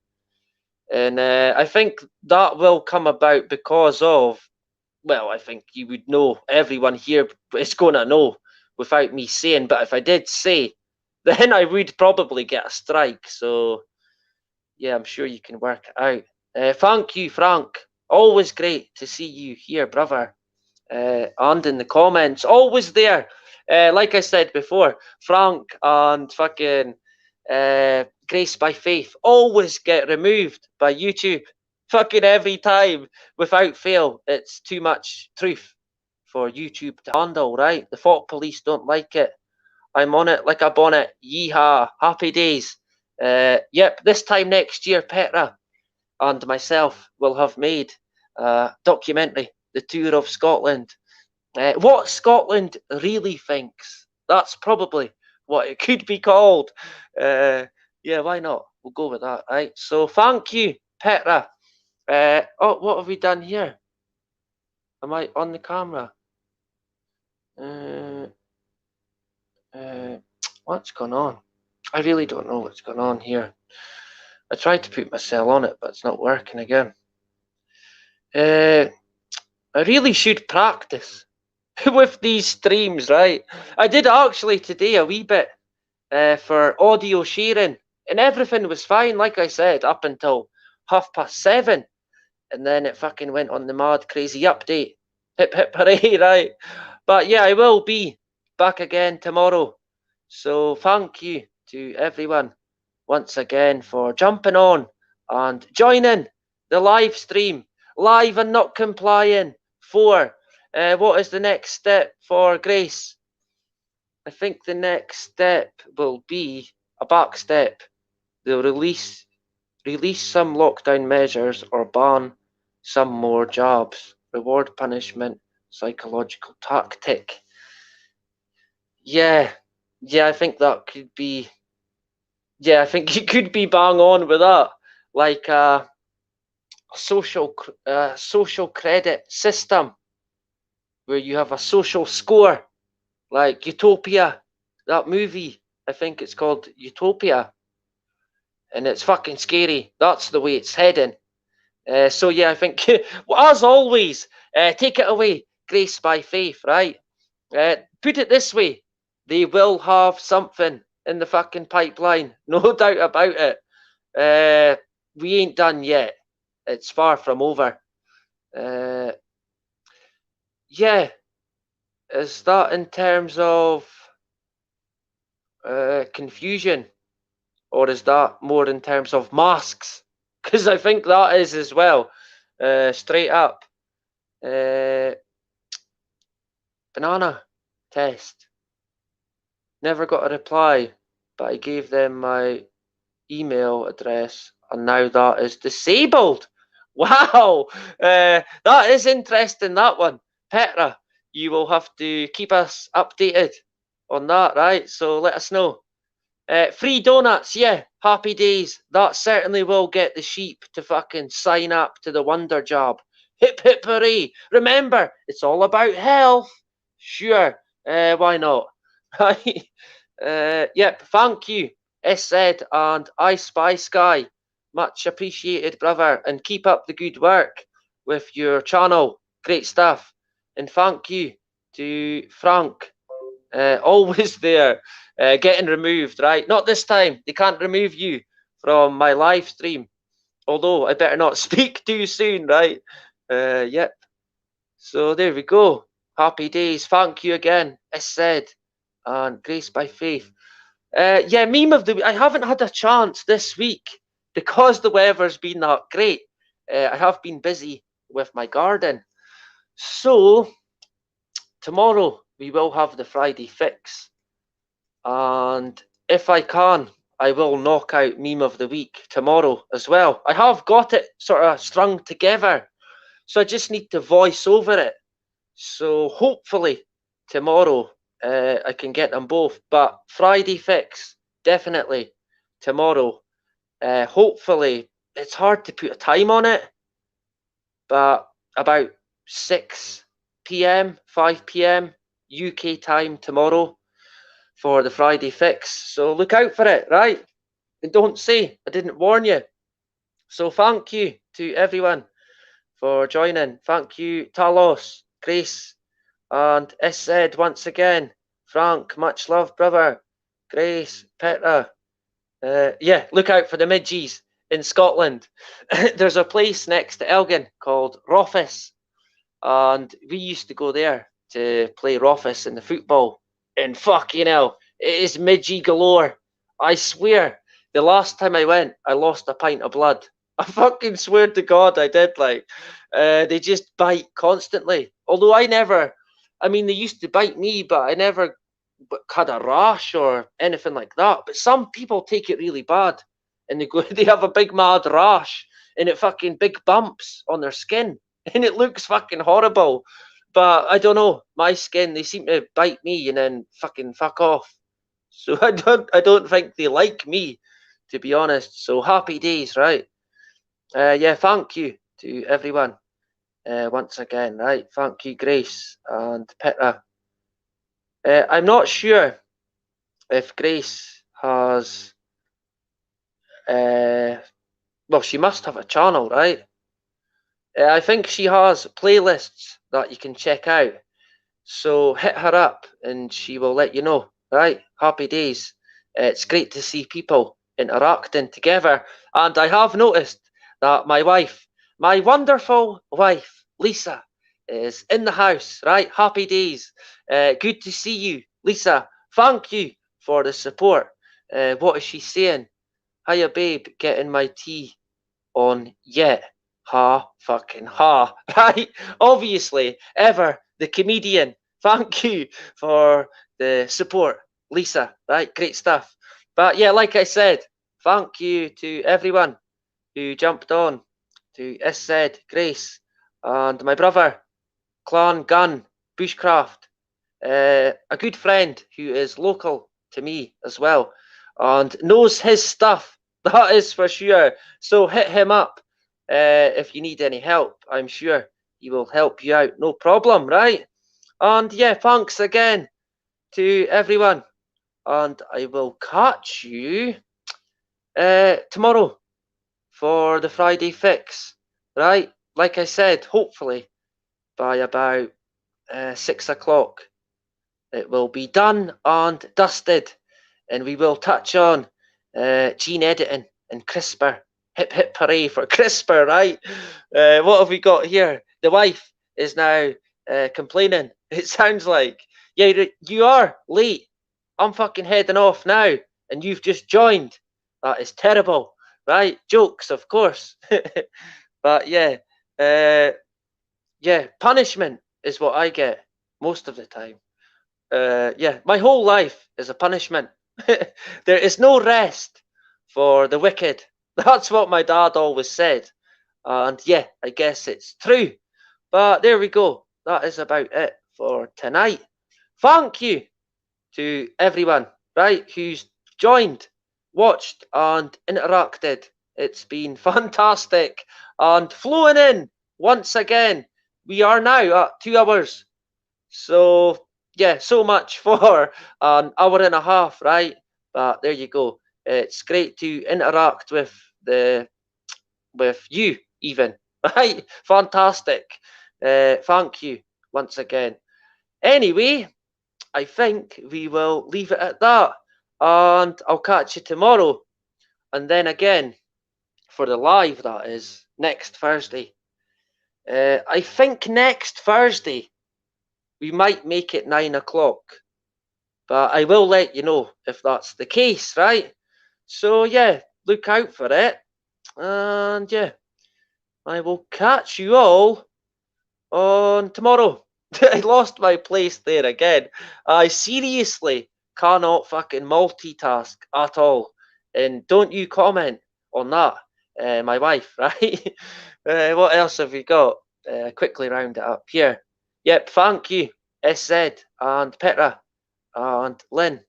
And I think that will come about because of, well, I think you would know, everyone here is going to know without me saying, but if I did say, then I would probably get a strike. So, yeah, I'm sure you can work it out. Thank you, Frank. Always great to see you here, brother. And in the comments, always there. Like I said before, Frank and fucking Grace by Faith always get removed by YouTube. Fucking every time, without fail. It's too much truth for YouTube to handle, right? The thought police don't like it. I'm on it like a bonnet. Yeehaw. Happy days. Yep, this time next year, Petra and myself will have made a documentary, The Tour of Scotland. What Scotland really thinks. That's probably what it could be called. Yeah, why not? We'll go with that, right? So thank you, Petra. Oh, what have we done here? Am I on the camera? What's going on? I really don't know what's going on here. I tried to put myself on it, but it's not working again. I really should practice with these streams, right? I did actually today a wee bit for audio sharing, and everything was fine, like I said, up until 7:30, and then it fucking went on the mad crazy update. Hip hip hooray, right? But yeah, I will be back again tomorrow. So thank you to everyone once again for jumping on and joining the live stream, live and not complying. What is the next step for Grace? I think the next step will be a back step. They'll release some lockdown measures or ban some more jobs. Reward, punishment, psychological tactic. Yeah, I think that could be. Yeah, I think you could be bang on with that, like a social credit system where you have a social score, like Utopia, that movie. I think it's called Utopia, and it's fucking scary. That's the way it's heading. So yeah, I think, well, as always, take it away, Grace by Faith, right? Put it this way, they will have something in the fucking pipeline, no doubt about it. We ain't done yet. It's far from over. Yeah, is that in terms of confusion, or is that more in terms of masks? Because I think that is as well. Straight up. Banana test. Never got a reply, but I gave them my email address, and now that is disabled. Wow, that is interesting, that one. Petra, you will have to keep us updated on that, right? So let us know. Free donuts, yeah, happy days. That certainly will get the sheep to fucking sign up to the Wonder Job. Hip hip hooray. Remember, it's all about health. Sure, why not? Right? Yep, thank you, SZ and I Spy Sky. Much appreciated, brother, and keep up the good work with your channel. Great stuff. And thank you to Frank, always there, getting removed, right? Not this time. They can't remove you from my live stream. Although I better not speak too soon, right? Yep. So there we go. Happy days. Thank you again, SZ and Grace by Faith. Yeah, meme of the week. I haven't had a chance this week because the weather's been that great. I have been busy with my garden. So tomorrow we will have the Friday fix. And if I can, I will knock out meme of the week tomorrow as well. I have got it sort of strung together. So I just need to voice over it. So hopefully tomorrow, I can get them both. But Friday fix, definitely tomorrow. Hopefully, it's hard to put a time on it, but about 6 p.m., 5 p.m. UK time tomorrow for the Friday fix. So look out for it, right? And don't say I didn't warn you. So thank you to everyone for joining. Thank you, Talos, Grace, and said once again. Frank, much love, brother. Grace, Petra. Yeah, look out for the midgies in Scotland. There's a place next to Elgin called Rothes, and we used to go there to play Rothes in the football. And fucking hell, it is midgie galore. I swear, the last time I went, I lost a pint of blood. I fucking swear to God, I did. Like, they just bite constantly. Although I mean, they used to bite me, but I never had a rash or anything like that. But some people take it really bad, and they go, they have a big mad rash, and it fucking big bumps on their skin, and it looks fucking horrible. But I don't know, my skin, they seem to bite me and then fucking fuck off. So I don't think they like me, to be honest. So happy days, right? Yeah, thank you to everyone once again, right? Thank you, Grace and Petra. I'm not sure if Grace has. Well, she must have a channel, right? I think she has playlists that you can check out. So hit her up and she will let you know, right? Happy days. It's great to see people interacting together. And I have noticed that my wife, my wonderful wife, Lisa, is in the house, right? Happy days. Good to see you, Lisa. Thank you for the support. What is she saying? Hiya, babe, getting my tea on yet. Ha, fucking ha. Right? Obviously, ever the comedian. Thank you for the support, Lisa. Right? Great stuff. But yeah, like I said, thank you to everyone who jumped on, to said, Grace, and my brother, Clan Gun, Bushcraft, a good friend who is local to me as well and knows his stuff. That is for sure. So hit him up if you need any help. I'm sure he will help you out. No problem, right? And yeah, thanks again to everyone. And I will catch you tomorrow for the Friday fix, right? Like I said, hopefully by about 6 o'clock. It will be done and dusted, and we will touch on gene editing and CRISPR. Hip hip hooray for CRISPR, right? What have we got here? The wife is now complaining. It sounds like, yeah, you are late. I'm fucking heading off now, and you've just joined. That is terrible, right? Jokes, of course. But yeah, yeah, punishment is what I get most of the time. Yeah, my whole life is a punishment. There is no rest for the wicked. That's what my dad always said. And yeah, I guess it's true. But there we go. That is about it for tonight. Thank you to everyone, right, who's joined, watched, and interacted. It's been fantastic. And flowing in once again. We are now at 2 hours. So yeah, so much for an hour and a half, right? But there you go. It's great to interact with you even, right? Fantastic. Thank you once again. Anyway, I think we will leave it at that, and I'll catch you tomorrow, and then again for the live, that is next Thursday. I think next Thursday we might make it 9 o'clock, but I will let you know if that's the case, right? So yeah, look out for it, and yeah, I will catch you all on tomorrow. I lost my place there again. I seriously cannot fucking multitask at all, and don't you comment on that, my wife, right? What else have we got? Quickly round it up here. Yep, thank you, SZ and Petra and Lynn.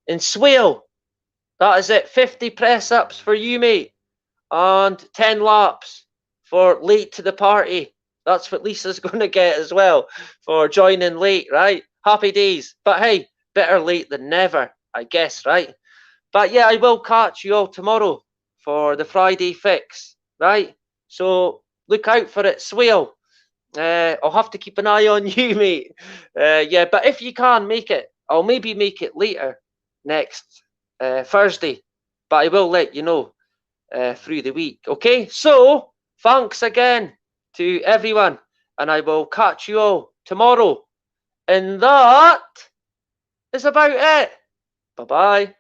In Swale, that is it. 50 press ups for you, mate, and 10 laps for late to the party. That's what Lisa's going to get as well for joining late, right? Happy days. But hey, better late than never, I guess, right? But yeah, I will catch you all tomorrow for the Friday fix, right? So look out for it, Swale. I'll have to keep an eye on you, mate. Yeah, but if you can make it, I'll maybe make it later next Thursday. But I will let you know through the week. Okay, so thanks again to everyone, and I will catch you all tomorrow. And that is about it. Bye bye.